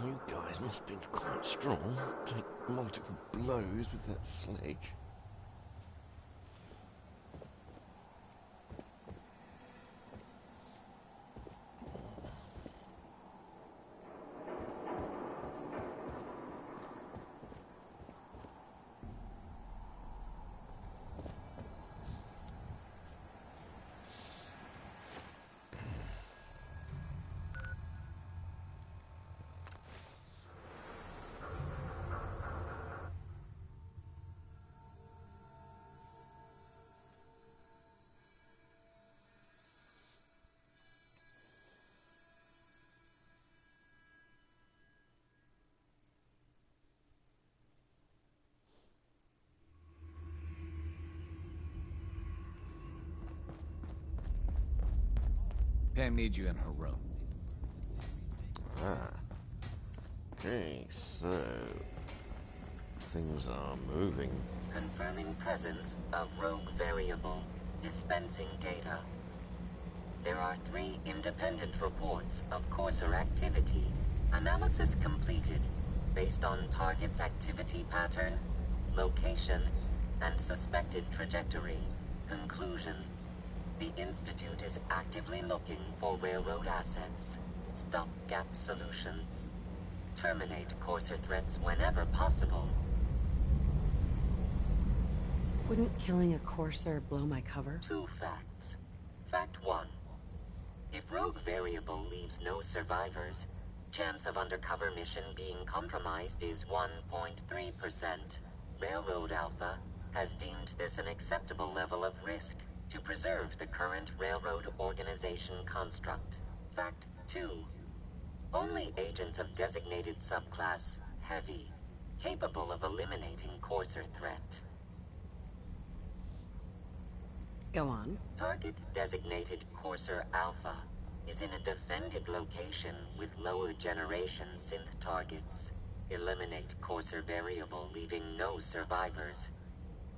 You guys guys must have been quite strong. Take multiple blows with that sledge. Pam needs you in her room. Ah. Okay, so... things are moving. Confirming presence of rogue variable. Dispensing data. There are 3 independent reports of Courser activity. Analysis completed, based on target's activity pattern, location, and suspected trajectory. Conclusion. The Institute is actively looking for railroad assets. Stopgap solution. Terminate Courser threats whenever possible. Wouldn't killing a Courser blow my cover? 2 facts. Fact 1. If Rogue Variable leaves no survivors, chance of undercover mission being compromised is 1.3%. Railroad Alpha has deemed this an acceptable level of risk to preserve the current railroad organization construct. Fact 2. Only agents of designated subclass Heavy, capable of eliminating Courser threat. Go on. Target designated Courser Alpha is in a defended location with lower generation synth targets. Eliminate Courser Variable, leaving no survivors.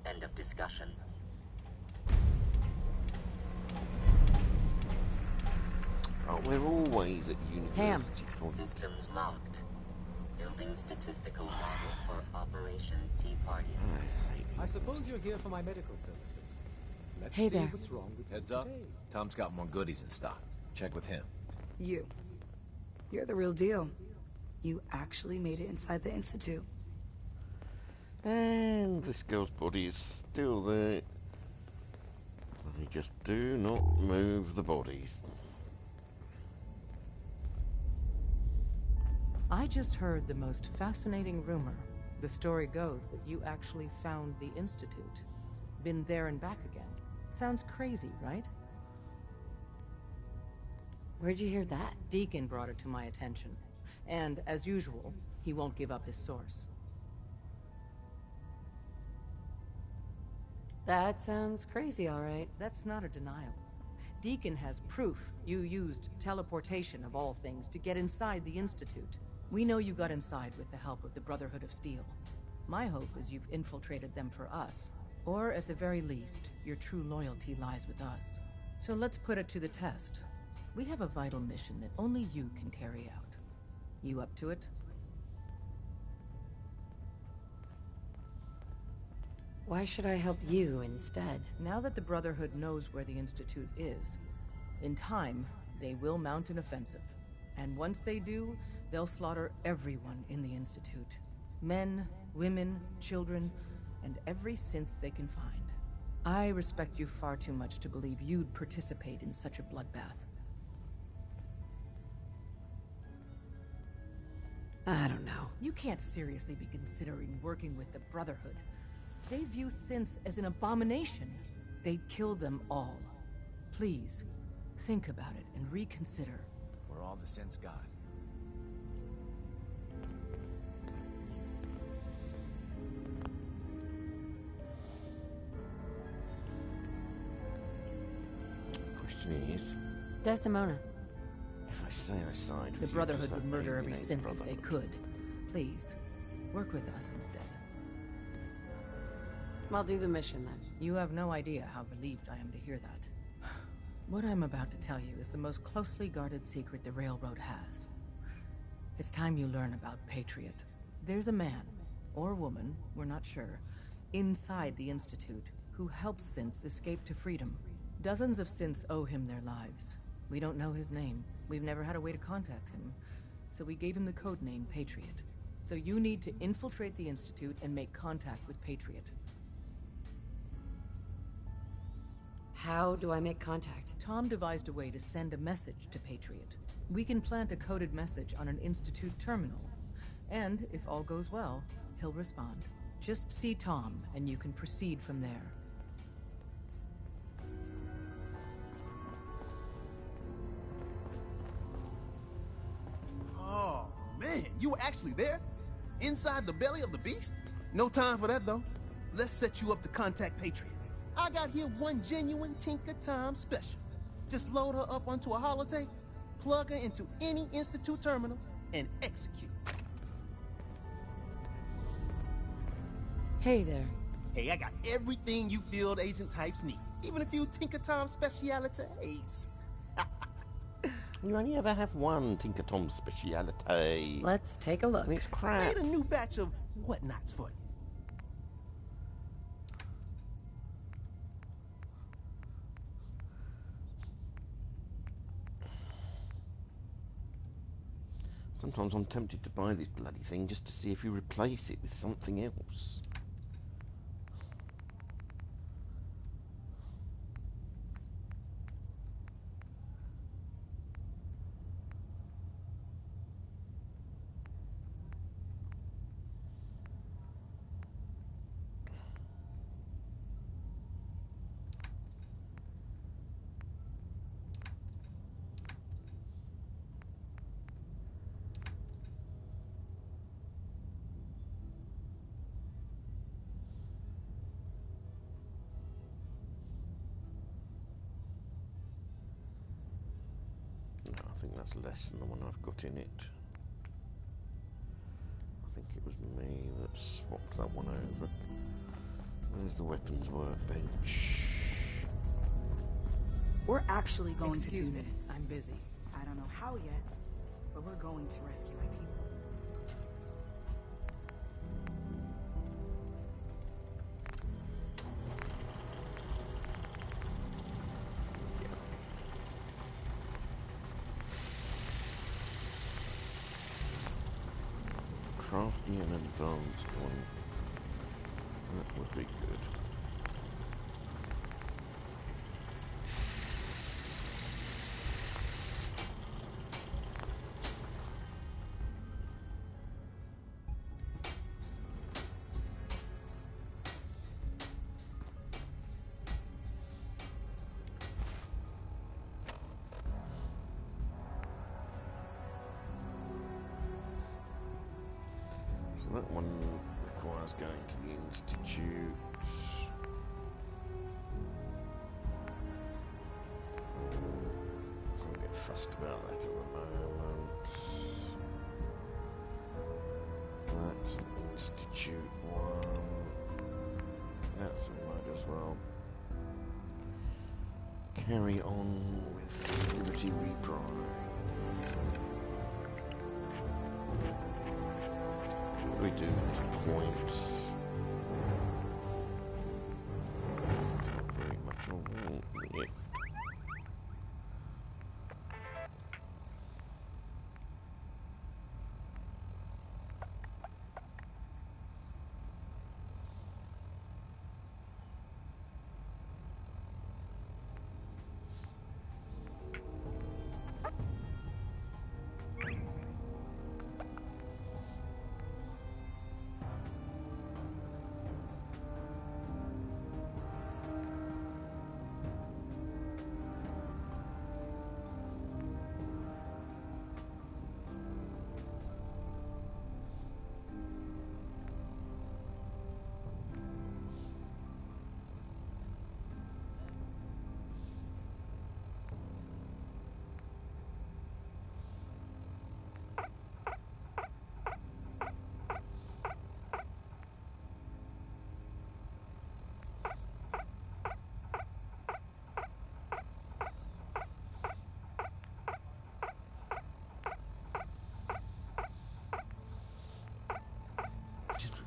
End of discussion. Oh, we're always at university. Pam. Systems locked. Building statistical model for Operation Tea Party. I suppose you're here for my medical services. Let's Hey see there. what's wrong with Heads you up. today. Tom's got more goodies in stock. Check with him. You're the real deal. You actually made it inside the Institute. And this girl's body is still there. They just do not move the bodies. I just heard the most fascinating rumor. The story goes that you actually found the Institute. Been there and back again. Sounds crazy, right? Where'd you hear that? Deacon brought it to my attention. And, as usual, he won't give up his source. That sounds crazy, all right. That's not a denial. Deacon has proof you used teleportation, of all things, to get inside the Institute. We know you got inside with the help of the Brotherhood of Steel. My hope is you've infiltrated them for us. Or, at the very least, your true loyalty lies with us. So let's put it to the test. We have a vital mission that only you can carry out. You up to it? Why should I help you instead? Now that the Brotherhood knows where the Institute is, in time, they will mount an offensive. And once they do, they'll slaughter everyone in the Institute. Men, women, children, and every synth they can find. I respect you far too much to believe you'd participate in such a bloodbath. I don't know. You can't seriously be considering working with the Brotherhood. They view synths as an abomination. They'd kill them all. Please, think about it and reconsider. We're all the synths got. Question is, Desdemona. if I say I side with The you, Brotherhood does would that murder every alienate synth if Brotherhood? they could. Please, work with us instead. I'll do the mission then. You have no idea how relieved I am to hear that. What I'm about to tell you is the most closely guarded secret the Railroad has. It's time you learn about Patriot. There's a man, or woman, we're not sure, inside the Institute who helps synths escape to freedom. Dozens of synths owe him their lives. We don't know his name. We've never had a way to contact him. So we gave him the codename Patriot. So you need to infiltrate the Institute and make contact with Patriot. How do I make contact? Tom devised a way to send a message to Patriot. We can plant a coded message on an Institute terminal. And, if all goes well, he'll respond. Just see Tom, and you can proceed from there. Oh, man, you were actually there? Inside the belly of the beast? No time for that, though. Let's set you up to contact Patriot. I got here one genuine Tinker Time special. Just load her up onto a holotape, plug her into any Institute terminal, and execute. Hey there. Hey, I got everything you field agent types need. Even a few Tinker Time specialities. You only ever have one Tinker Tom speciality. Let's take a look. And it's crap. Made a new batch of whatnots for you. Sometimes I'm tempted to buy this bloody thing just to see if you replace it with something else. I think that's less than the one I've got in it. I think it was me that swapped that one over. Where's the weapons workbench? We're actually going Excuse to do me, this. I'm busy. I don't know how yet, but we're going to rescue my people. Crafty and advanced one. That would be good. So that one requires going to the Institute. Can't get fussed about that at the moment. That's an Institute one. That's we might as well carry on with Liberty Reprime. We do to points. Not very much on left.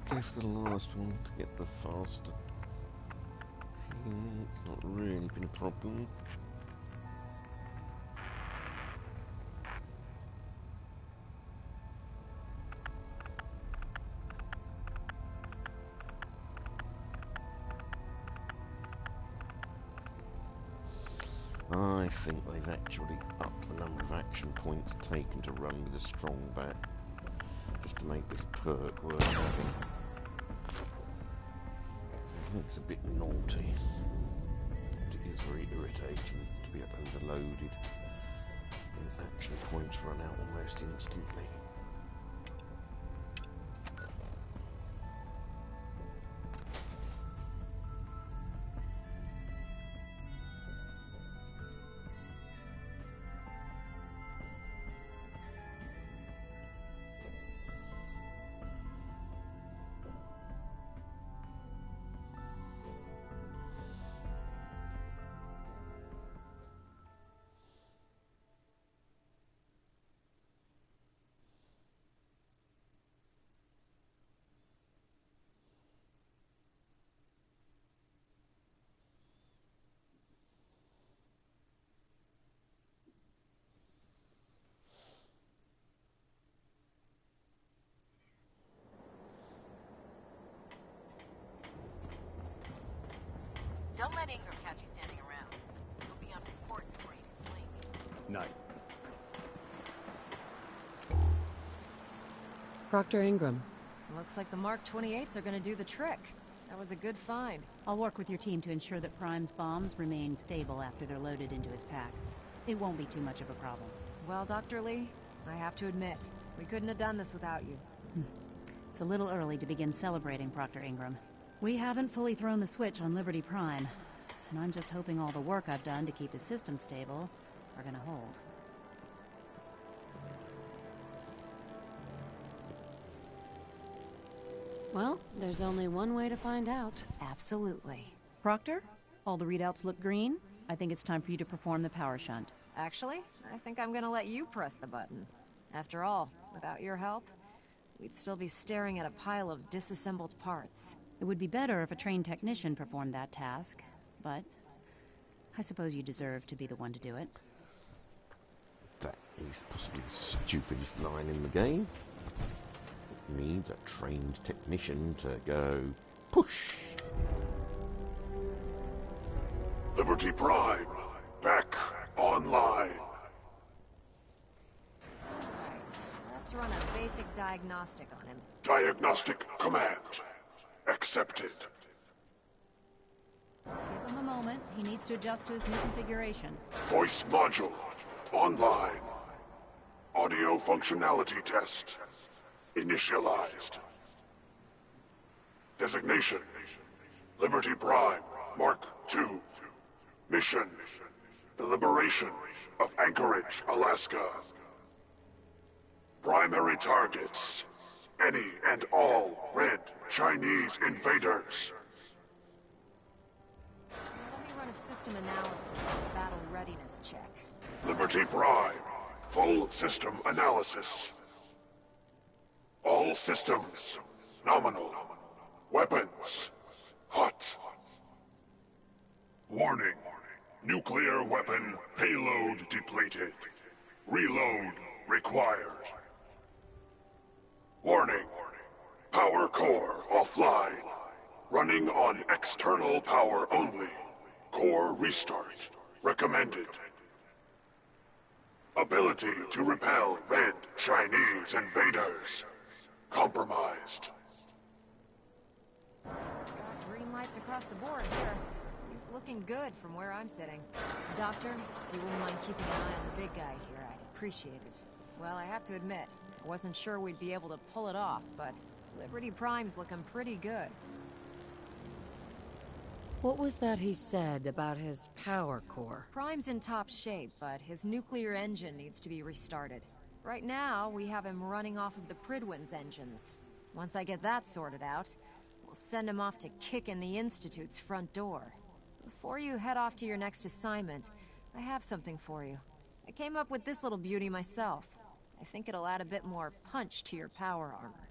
Go for the last one to get the faster. It's not really been a problem. I think they've actually upped the number of action points taken to run with a strong bat, just to make this perk worth having. It's a bit naughty. It is very irritating to be overloaded and action points run out almost instantly. Don't let Ingram catch you standing around. It'll be unimportant for you to blink. Night. Proctor Ingram. Looks like the Mark 28s are gonna do the trick. That was a good find. I'll work with your team to ensure that Prime's bombs remain stable after they're loaded into his pack. It won't be too much of a problem. Well, Dr. Lee, I have to admit, we couldn't have done this without you. It's a little early to begin celebrating, Proctor Ingram. We haven't fully thrown the switch on Liberty Prime, and I'm just hoping all the work I've done to keep his system stable are gonna hold. Well, there's only one way to find out. Absolutely. Proctor, all the readouts look green. I think it's time for you to perform the power shunt. Actually, I think I'm gonna let you press the button. After all, without your help, we'd still be staring at a pile of disassembled parts. It would be better if a trained technician performed that task, but I suppose you deserve to be the one to do it. That is possibly the stupidest line in the game. It needs a trained technician to go push. Liberty Prime, back online. Let's run a basic diagnostic on him. Diagnostic command accepted. Give him a moment. He needs to adjust to his new configuration. Voice module online. Audio functionality test initialized. Designation Liberty Prime Mark II. Mission the liberation of Anchorage, Alaska. Primary targets any and all red Chinese invaders. Let me run a system analysis and a battle readiness check. Liberty Prime. Full system analysis. All systems nominal. Weapons hot. Warning. Nuclear weapon payload depleted. Reload required. Warning. Power core offline. Running on external power only. Core restart recommended. Ability to repel red Chinese invaders compromised. Got green lights across the board here. He's looking good from where I'm sitting. Doctor, if you wouldn't mind keeping an eye on the big guy here, I'd appreciate it. Well, I have to admit, I wasn't sure we'd be able to pull it off, but Liberty Prime's looking pretty good. What was that he said about his power core? Prime's in top shape, but his nuclear engine needs to be restarted. Right now, we have him running off of the Pridwin's engines. Once I get that sorted out, we'll send him off to kick in the Institute's front door. Before you head off to your next assignment, I have something for you. I came up with this little beauty myself. I think it'll add a bit more punch to your power armor.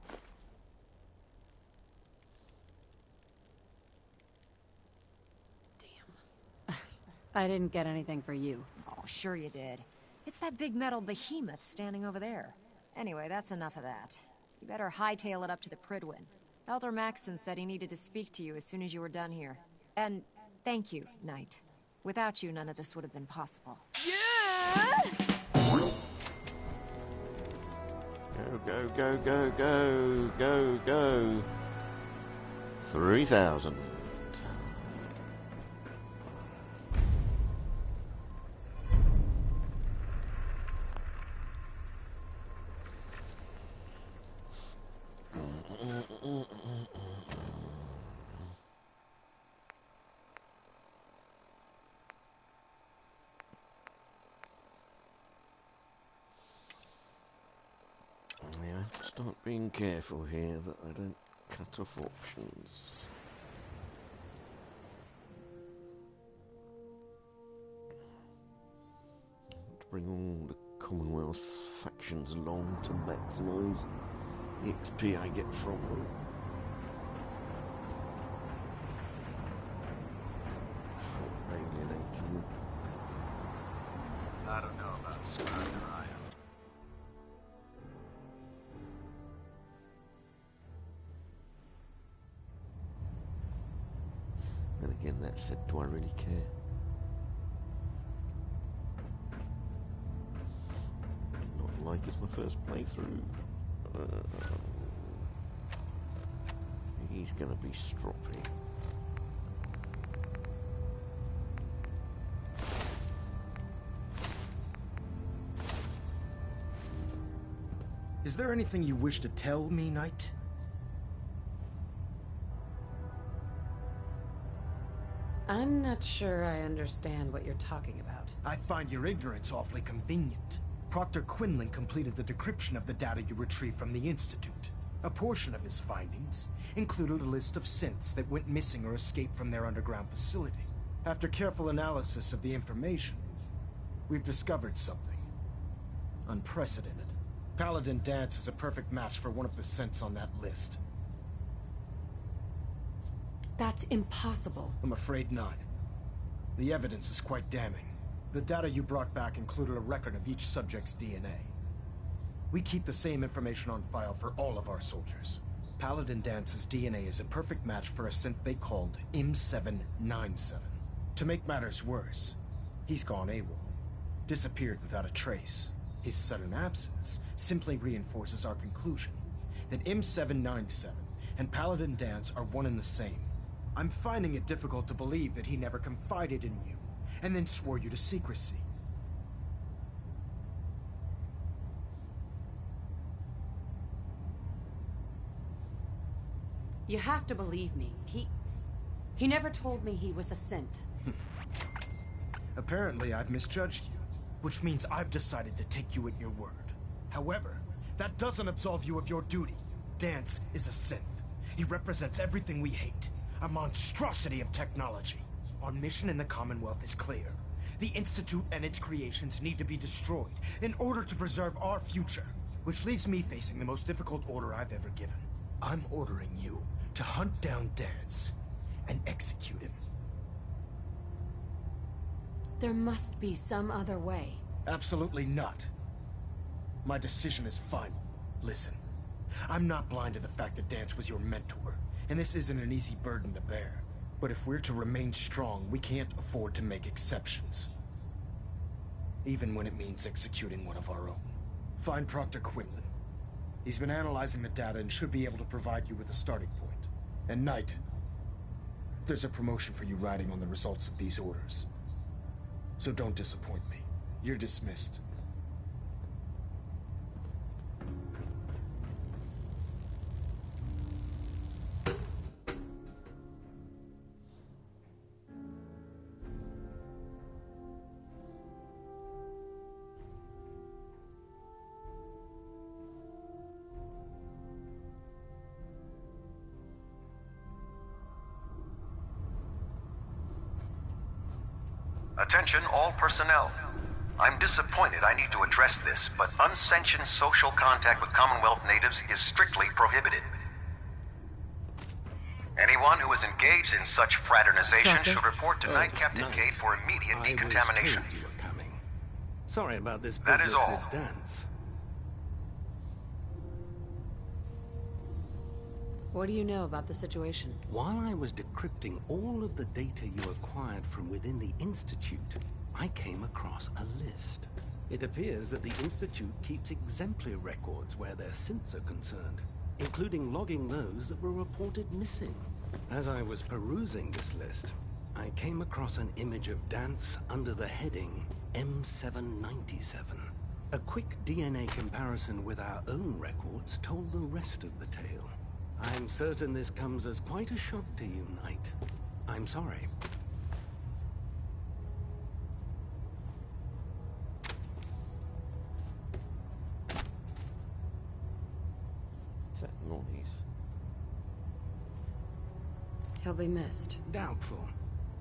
I didn't get anything for you. Oh, sure you did. It's that big metal behemoth standing over there. Anyway, that's enough of that. You better hightail it up to the Pridwin. Elder Maxson said he needed to speak to you as soon as you were done here. And thank you, Knight. Without you, none of this would have been possible. Go, go, go, go, go, go. 3,000. Yeah, I have to start being careful here that I don't cut off options. To bring all the Commonwealth factions along to maximise the XP I get from them. For alienating them. I don't know about smarter, I am. And again, that said, do I really care? Not like it's my first playthrough. He's gonna be stroppy. Is there anything you wish to tell me, Knight? I'm not sure I understand what you're talking about. I find your ignorance awfully convenient. Proctor Quinlan completed the decryption of the data you retrieved from the Institute. A portion of his findings included a list of synths that went missing or escaped from their underground facility. After careful analysis of the information, we've discovered something unprecedented. Paladin Dance is a perfect match for one of the synths on that list. That's impossible. I'm afraid not. The evidence is quite damning. The data you brought back included a record of each subject's DNA. We keep the same information on file for all of our soldiers. Paladin Dance's DNA is a perfect match for a synth they called M797. To make matters worse, he's gone AWOL. Disappeared without a trace. His sudden absence simply reinforces our conclusion that M797 and Paladin Dance are one and the same. I'm finding it difficult to believe that he never confided in you, and then swore you to secrecy. You have to believe me. He never told me he was a synth. Apparently, I've misjudged you, which means I've decided to take you at your word. However, that doesn't absolve you of your duty. Dance is a synth. He represents everything we hate. A monstrosity of technology. Our mission in the Commonwealth is clear. The Institute and its creations need to be destroyed in order to preserve our future, which leaves me facing the most difficult order I've ever given. I'm ordering you to hunt down Dance and execute him. There must be some other way. Absolutely not. My decision is final. Listen, I'm not blind to the fact that Dance was your mentor, and this isn't an easy burden to bear. But if we're to remain strong, we can't afford to make exceptions. Even when it means executing one of our own. Find Proctor Quinlan. He's been analyzing the data and should be able to provide you with a starting point. And Knight, there's a promotion for you riding on the results of these orders. So don't disappoint me. You're dismissed. Attention all personnel. I'm disappointed I need to address this, but unsanctioned social contact with Commonwealth natives is strictly prohibited. Anyone who is engaged in such fraternization Doctor? should report to Night Captain Knight. Cade for immediate I decontamination. was told you were coming. Sorry about this That business is all. with Dance. What do you know about the situation? While I was decrypting all of the data you acquired from within the Institute, I came across a list. It appears that the Institute keeps exemplary records where their synths are concerned, including logging those that were reported missing. As I was perusing this list, I came across an image of Dance under the heading M797. A quick DNA comparison with our own records told the rest of the tale. I'm certain this comes as quite a shock to you, Knight. I'm sorry. What's that noise? He'll be missed. Doubtful.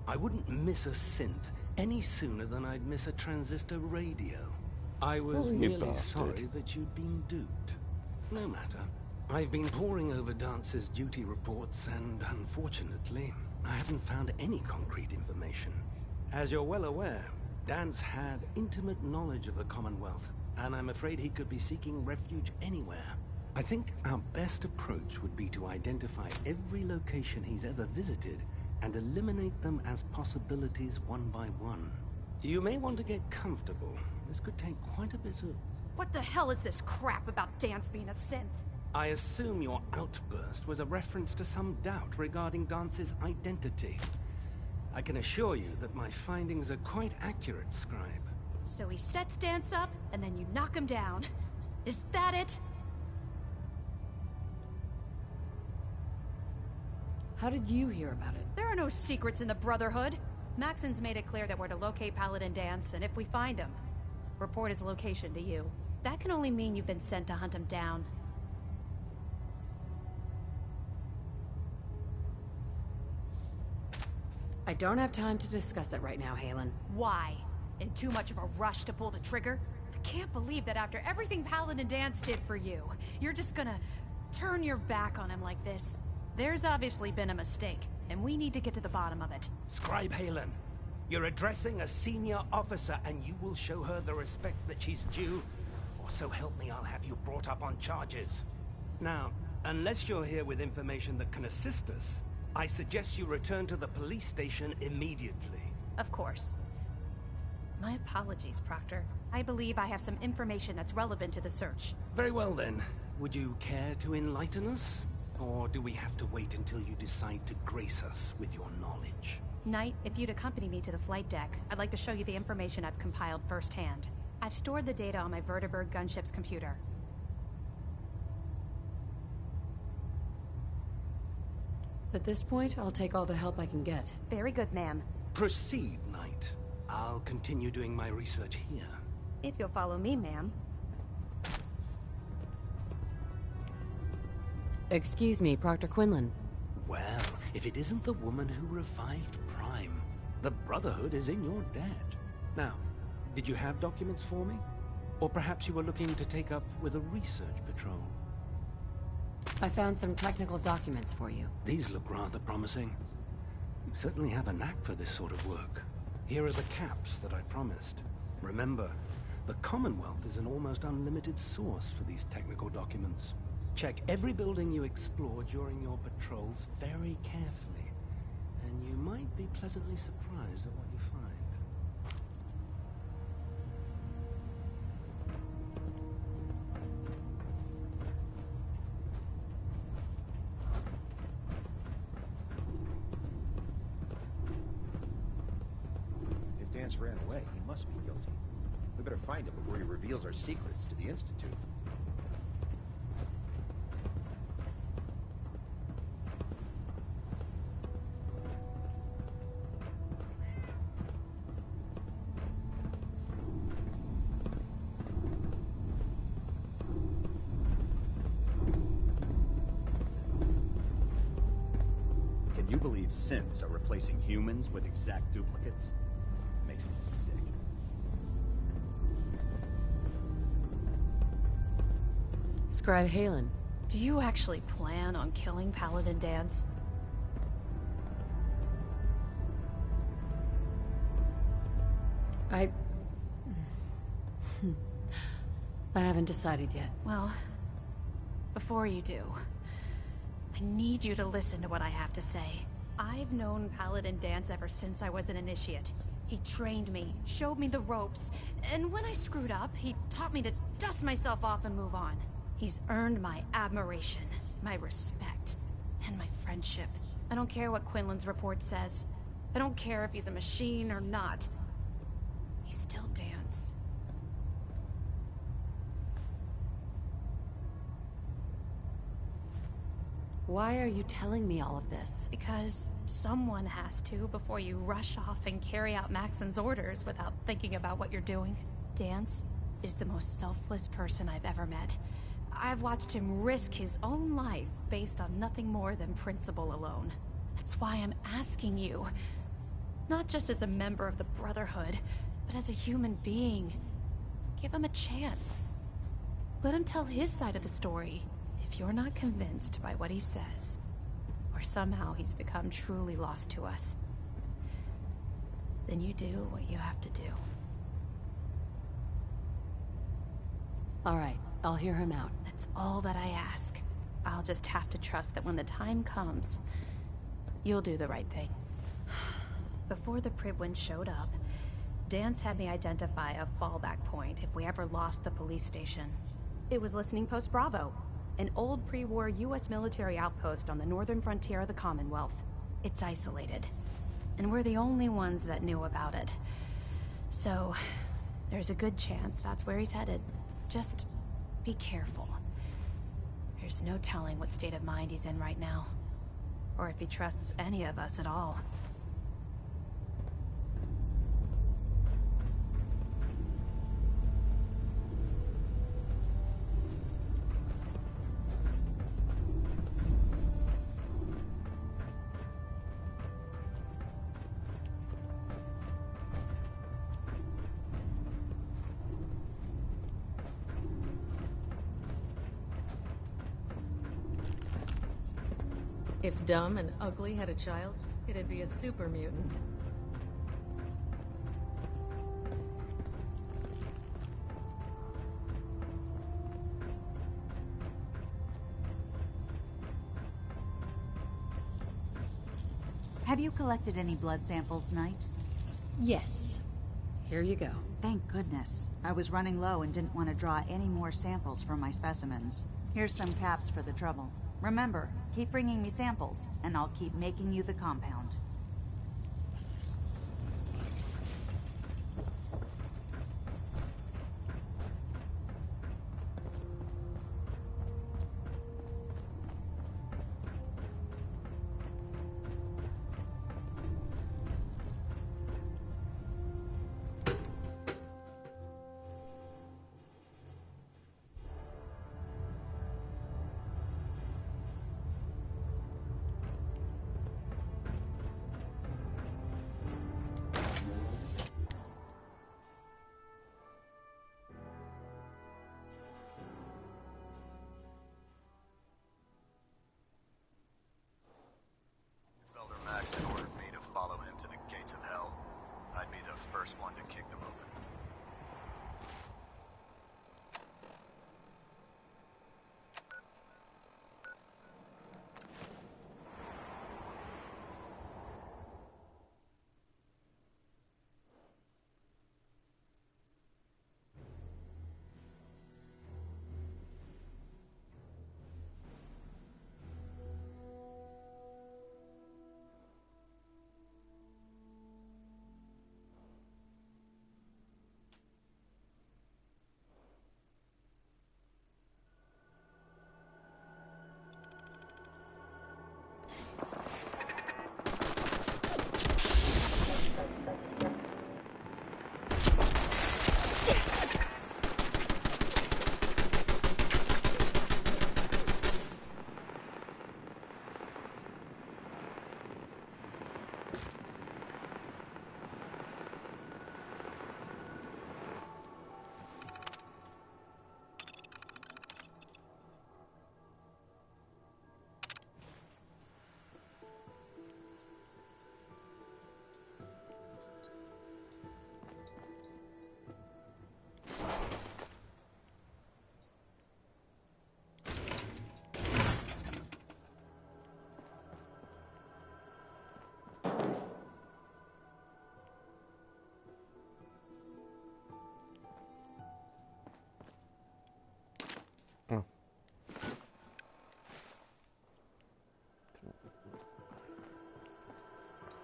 I wouldn't miss a synth any sooner than I'd miss a transistor radio. I was Oh, you merely bastard. sorry that you'd been duped. No matter. I've been poring over Dance's duty reports, and unfortunately, I haven't found any concrete information. As you're well aware, Dance had intimate knowledge of the Commonwealth, and I'm afraid he could be seeking refuge anywhere. I think our best approach would be to identify every location he's ever visited and eliminate them as possibilities one by one. You may want to get comfortable. This could take quite a bit of... What the hell is this crap about Dance being a synth? I assume your outburst was a reference to some doubt regarding Dance's identity. I can assure you that my findings are quite accurate, Scribe. So he sets Dance up, and then you knock him down. Is that it? How did you hear about it? There are no secrets in the Brotherhood. Maxon's made it clear that we're to locate Paladin Dance, and if we find him, report his location to you. That can only mean you've been sent to hunt him down. I don't have time to discuss it right now, Halen. Why? In too much of a rush to pull the trigger? I can't believe that after everything Paladin Dance did for you, you're just gonna turn your back on him like this. There's obviously been a mistake, and we need to get to the bottom of it. Scribe Halen, you're addressing a senior officer, and you will show her the respect that she's due, or so help me, I'll have you brought up on charges. Now, unless you're here with information that can assist us, I suggest you return to the police station immediately. Of course. My apologies, Proctor. I believe I have some information that's relevant to the search. Very well then. Would you care to enlighten us? Or do we have to wait until you decide to grace us with your knowledge? Knight, if you'd accompany me to the flight deck, I'd like to show you the information I've compiled firsthand. I've stored the data on my Vertibird gunship's computer. At this point, I'll take all the help I can get. Very good, ma'am. Proceed, Knight. I'll continue doing my research here. If you'll follow me, ma'am. Excuse me, Proctor Quinlan. Well, if it isn't the woman who revived Prime, the Brotherhood is in your debt. Now, did you have documents for me? Or perhaps you were looking to take up with a research patrol? I found some technical documents for you. These look rather promising. You certainly have a knack for this sort of work. Here are the caps that I promised. Remember, the Commonwealth is an almost unlimited source for these technical documents. Check every building you explore during your patrols very carefully, and you might be pleasantly surprised at what you find. If Dance ran away, he must be guilty. We better find him before he reveals our secrets to the Institute. Can you believe synths are replacing humans with exact duplicates? Makes me sick. Scribe Halen. Do you actually plan on killing Paladin Dance? I haven't decided yet. Well, before you do, I need you to listen to what I have to say. I've known Paladin Dance ever since I was an initiate. He trained me, showed me the ropes, and when I screwed up, he taught me to dust myself off and move on. He's earned my admiration, my respect, and my friendship. I don't care what Quinlan's report says. I don't care if he's a machine or not. He's still Dance. Why are you telling me all of this? Because someone has to before you rush off and carry out Maxon's orders without thinking about what you're doing. Dance is the most selfless person I've ever met. I've watched him risk his own life based on nothing more than principle alone. That's why I'm asking you. Not just as a member of the Brotherhood, but as a human being. Give him a chance. Let him tell his side of the story. If you're not convinced by what he says, or somehow he's become truly lost to us, then you do what you have to do. All right, I'll hear him out. That's all that I ask. I'll just have to trust that when the time comes, you'll do the right thing. Before the Prydwen showed up, Dance had me identify a fallback point if we ever lost the police station. It was Listening Post Bravo, an old pre-war US military outpost on the northern frontier of the Commonwealth. It's isolated, and we're the only ones that knew about it. So, there's a good chance that's where he's headed. Just be careful. There's no telling what state of mind he's in right now, or if he trusts any of us at all. If Dumb and Ugly had a child, it'd be a super mutant. Have you collected any blood samples, Knight? Yes. Here you go. Thank goodness. I was running low and didn't want to draw any more samples from my specimens. Here's some caps for the trouble. Remember, keep bringing me samples, and I'll keep making you the compound. Maxon ordered me to follow him to the gates of hell. I'd be the first one to kick them open.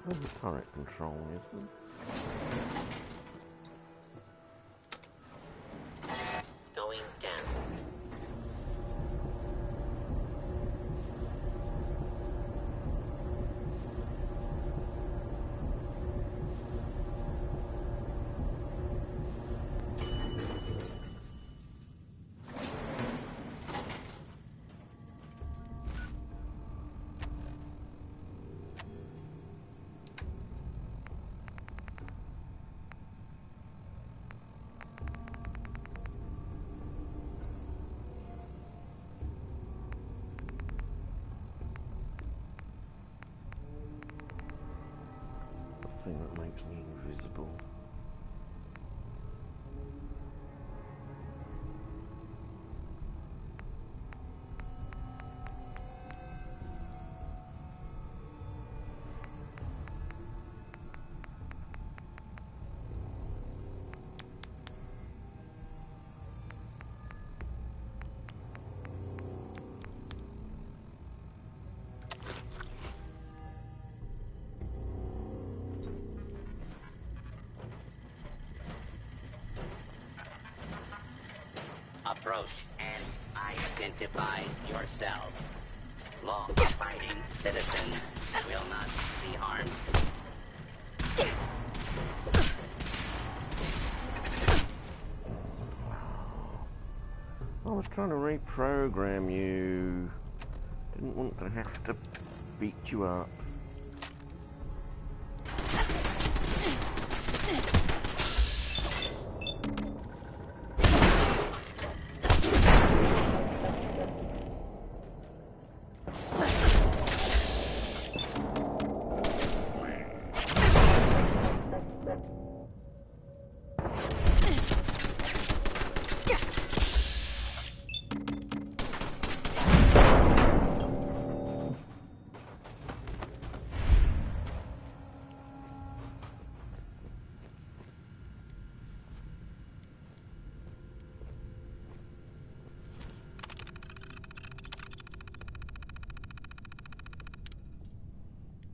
Where's the turret control, is it? Going down. The thing that makes me invisible. Approach and identify yourself. Law-abiding citizens will not be harmed. I was trying to reprogram you. Didn't want to have to beat you up.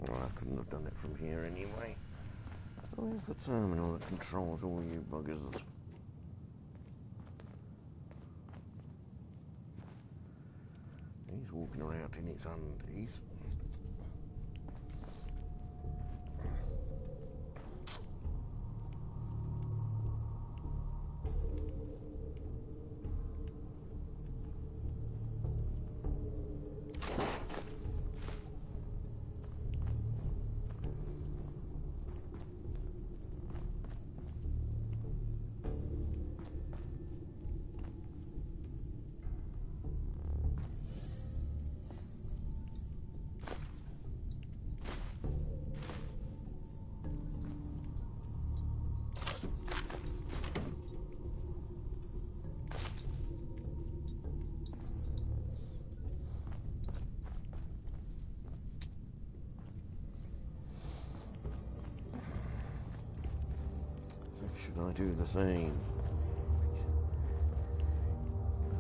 Well, I couldn't have done it from here anyway. So where's the terminal that controls all you buggers? He's walking around in his undies. Should I do the same?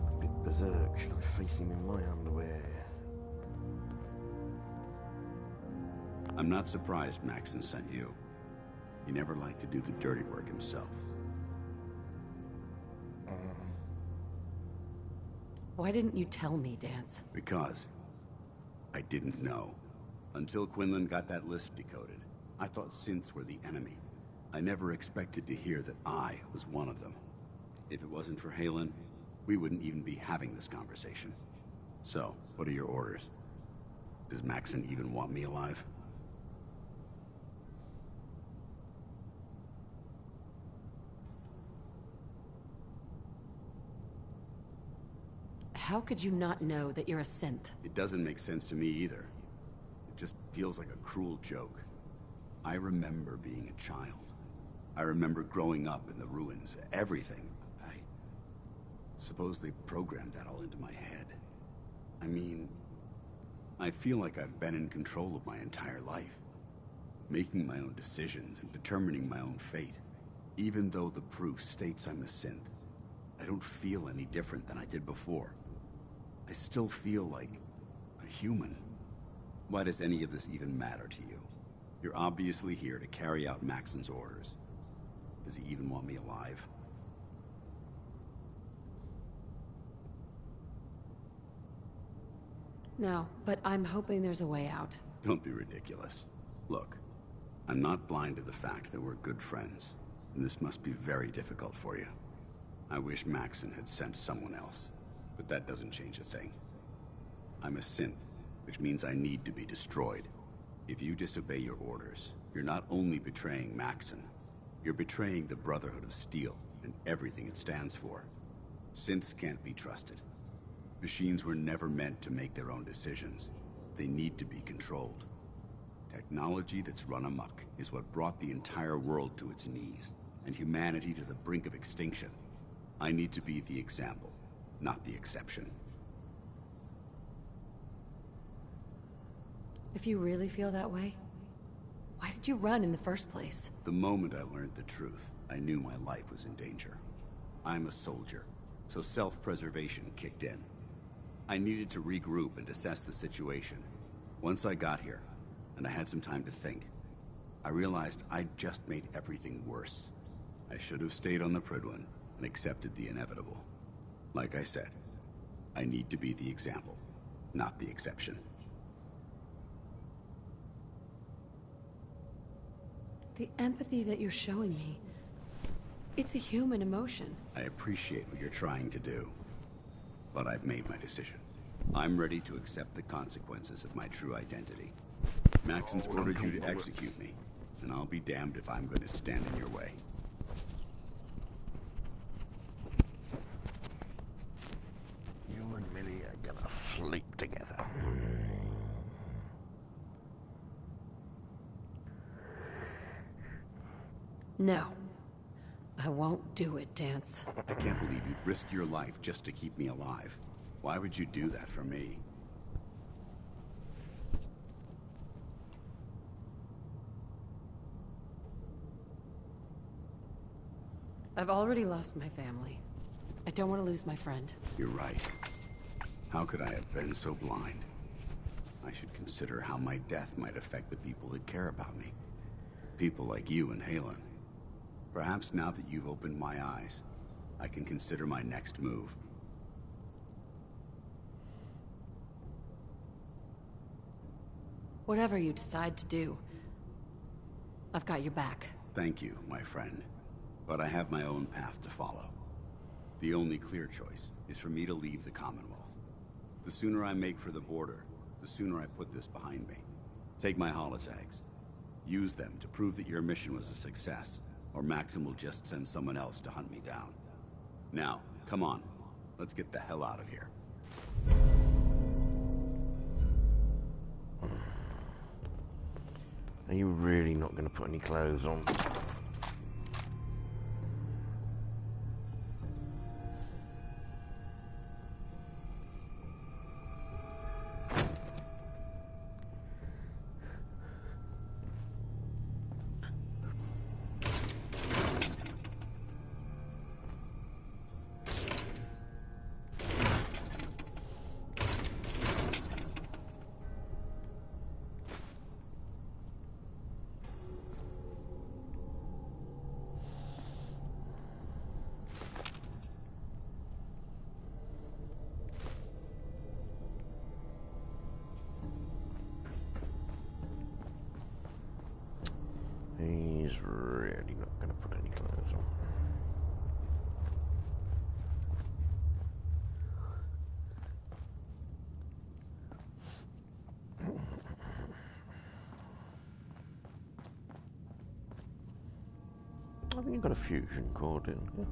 A bit berserk. Should I face him in my underwear? I'm not surprised Maxon sent you. He never liked to do the dirty work himself. Why didn't you tell me, Dance? Because I didn't know. Until Quinlan got that list decoded, I thought synths were the enemy. I never expected to hear that I was one of them. If it wasn't for Halen, we wouldn't even be having this conversation. So, what are your orders? Does Maxon even want me alive? How could you not know that you're a synth? It doesn't make sense to me either. It just feels like a cruel joke. I remember being a child. I remember growing up in the ruins, everything. I suppose they programmed that all into my head. I mean, I feel like I've been in control of my entire life. Making my own decisions and determining my own fate. Even though the proof states I'm a synth, I don't feel any different than I did before. I still feel like a human. Why does any of this even matter to you? You're obviously here to carry out Maxon's orders. Does he even want me alive? No, but I'm hoping there's a way out. Don't be ridiculous. Look, I'm not blind to the fact that we're good friends, and this must be very difficult for you. I wish Maxon had sent someone else, but that doesn't change a thing. I'm a synth, which means I need to be destroyed. If you disobey your orders, you're not only betraying Maxon, you're betraying the Brotherhood of Steel and everything it stands for. Synths can't be trusted. Machines were never meant to make their own decisions. They need to be controlled. Technology that's run amok is what brought the entire world to its knees, and humanity to the brink of extinction. I need to be the example, not the exception. If you really feel that way, why did you run in the first place? The moment I learned the truth, I knew my life was in danger. I'm a soldier, so self-preservation kicked in. I needed to regroup and assess the situation. Once I got here, and I had some time to think, I realized I'd just made everything worse. I should have stayed on the Prydwen and accepted the inevitable. Like I said, I need to be the example, not the exception. The empathy that you're showing me, it's a human emotion. I appreciate what you're trying to do, but I've made my decision. I'm ready to accept the consequences of my true identity. Maxon's ordered you to execute me, and I'll be damned if I'm going to stand in your way. You and Millie are gonna sleep together. No. I won't do it, Dance. I can't believe you'd risk your life just to keep me alive. Why would you do that for me? I've already lost my family. I don't want to lose my friend. You're right. How could I have been so blind? I should consider how my death might affect the people that care about me. People like you and Halen. Perhaps now that you've opened my eyes, I can consider my next move. Whatever you decide to do, I've got your back. Thank you, my friend. But I have my own path to follow. The only clear choice is for me to leave the Commonwealth. The sooner I make for the border, the sooner I put this behind me. Take my holotags. Use them to prove that your mission was a success, or Maxon will just send someone else to hunt me down. Now, come on. Let's get the hell out of here. Are you really not going to put any clothes on? He's really not going to put any clothes on. I think you've got a fusion cord in here.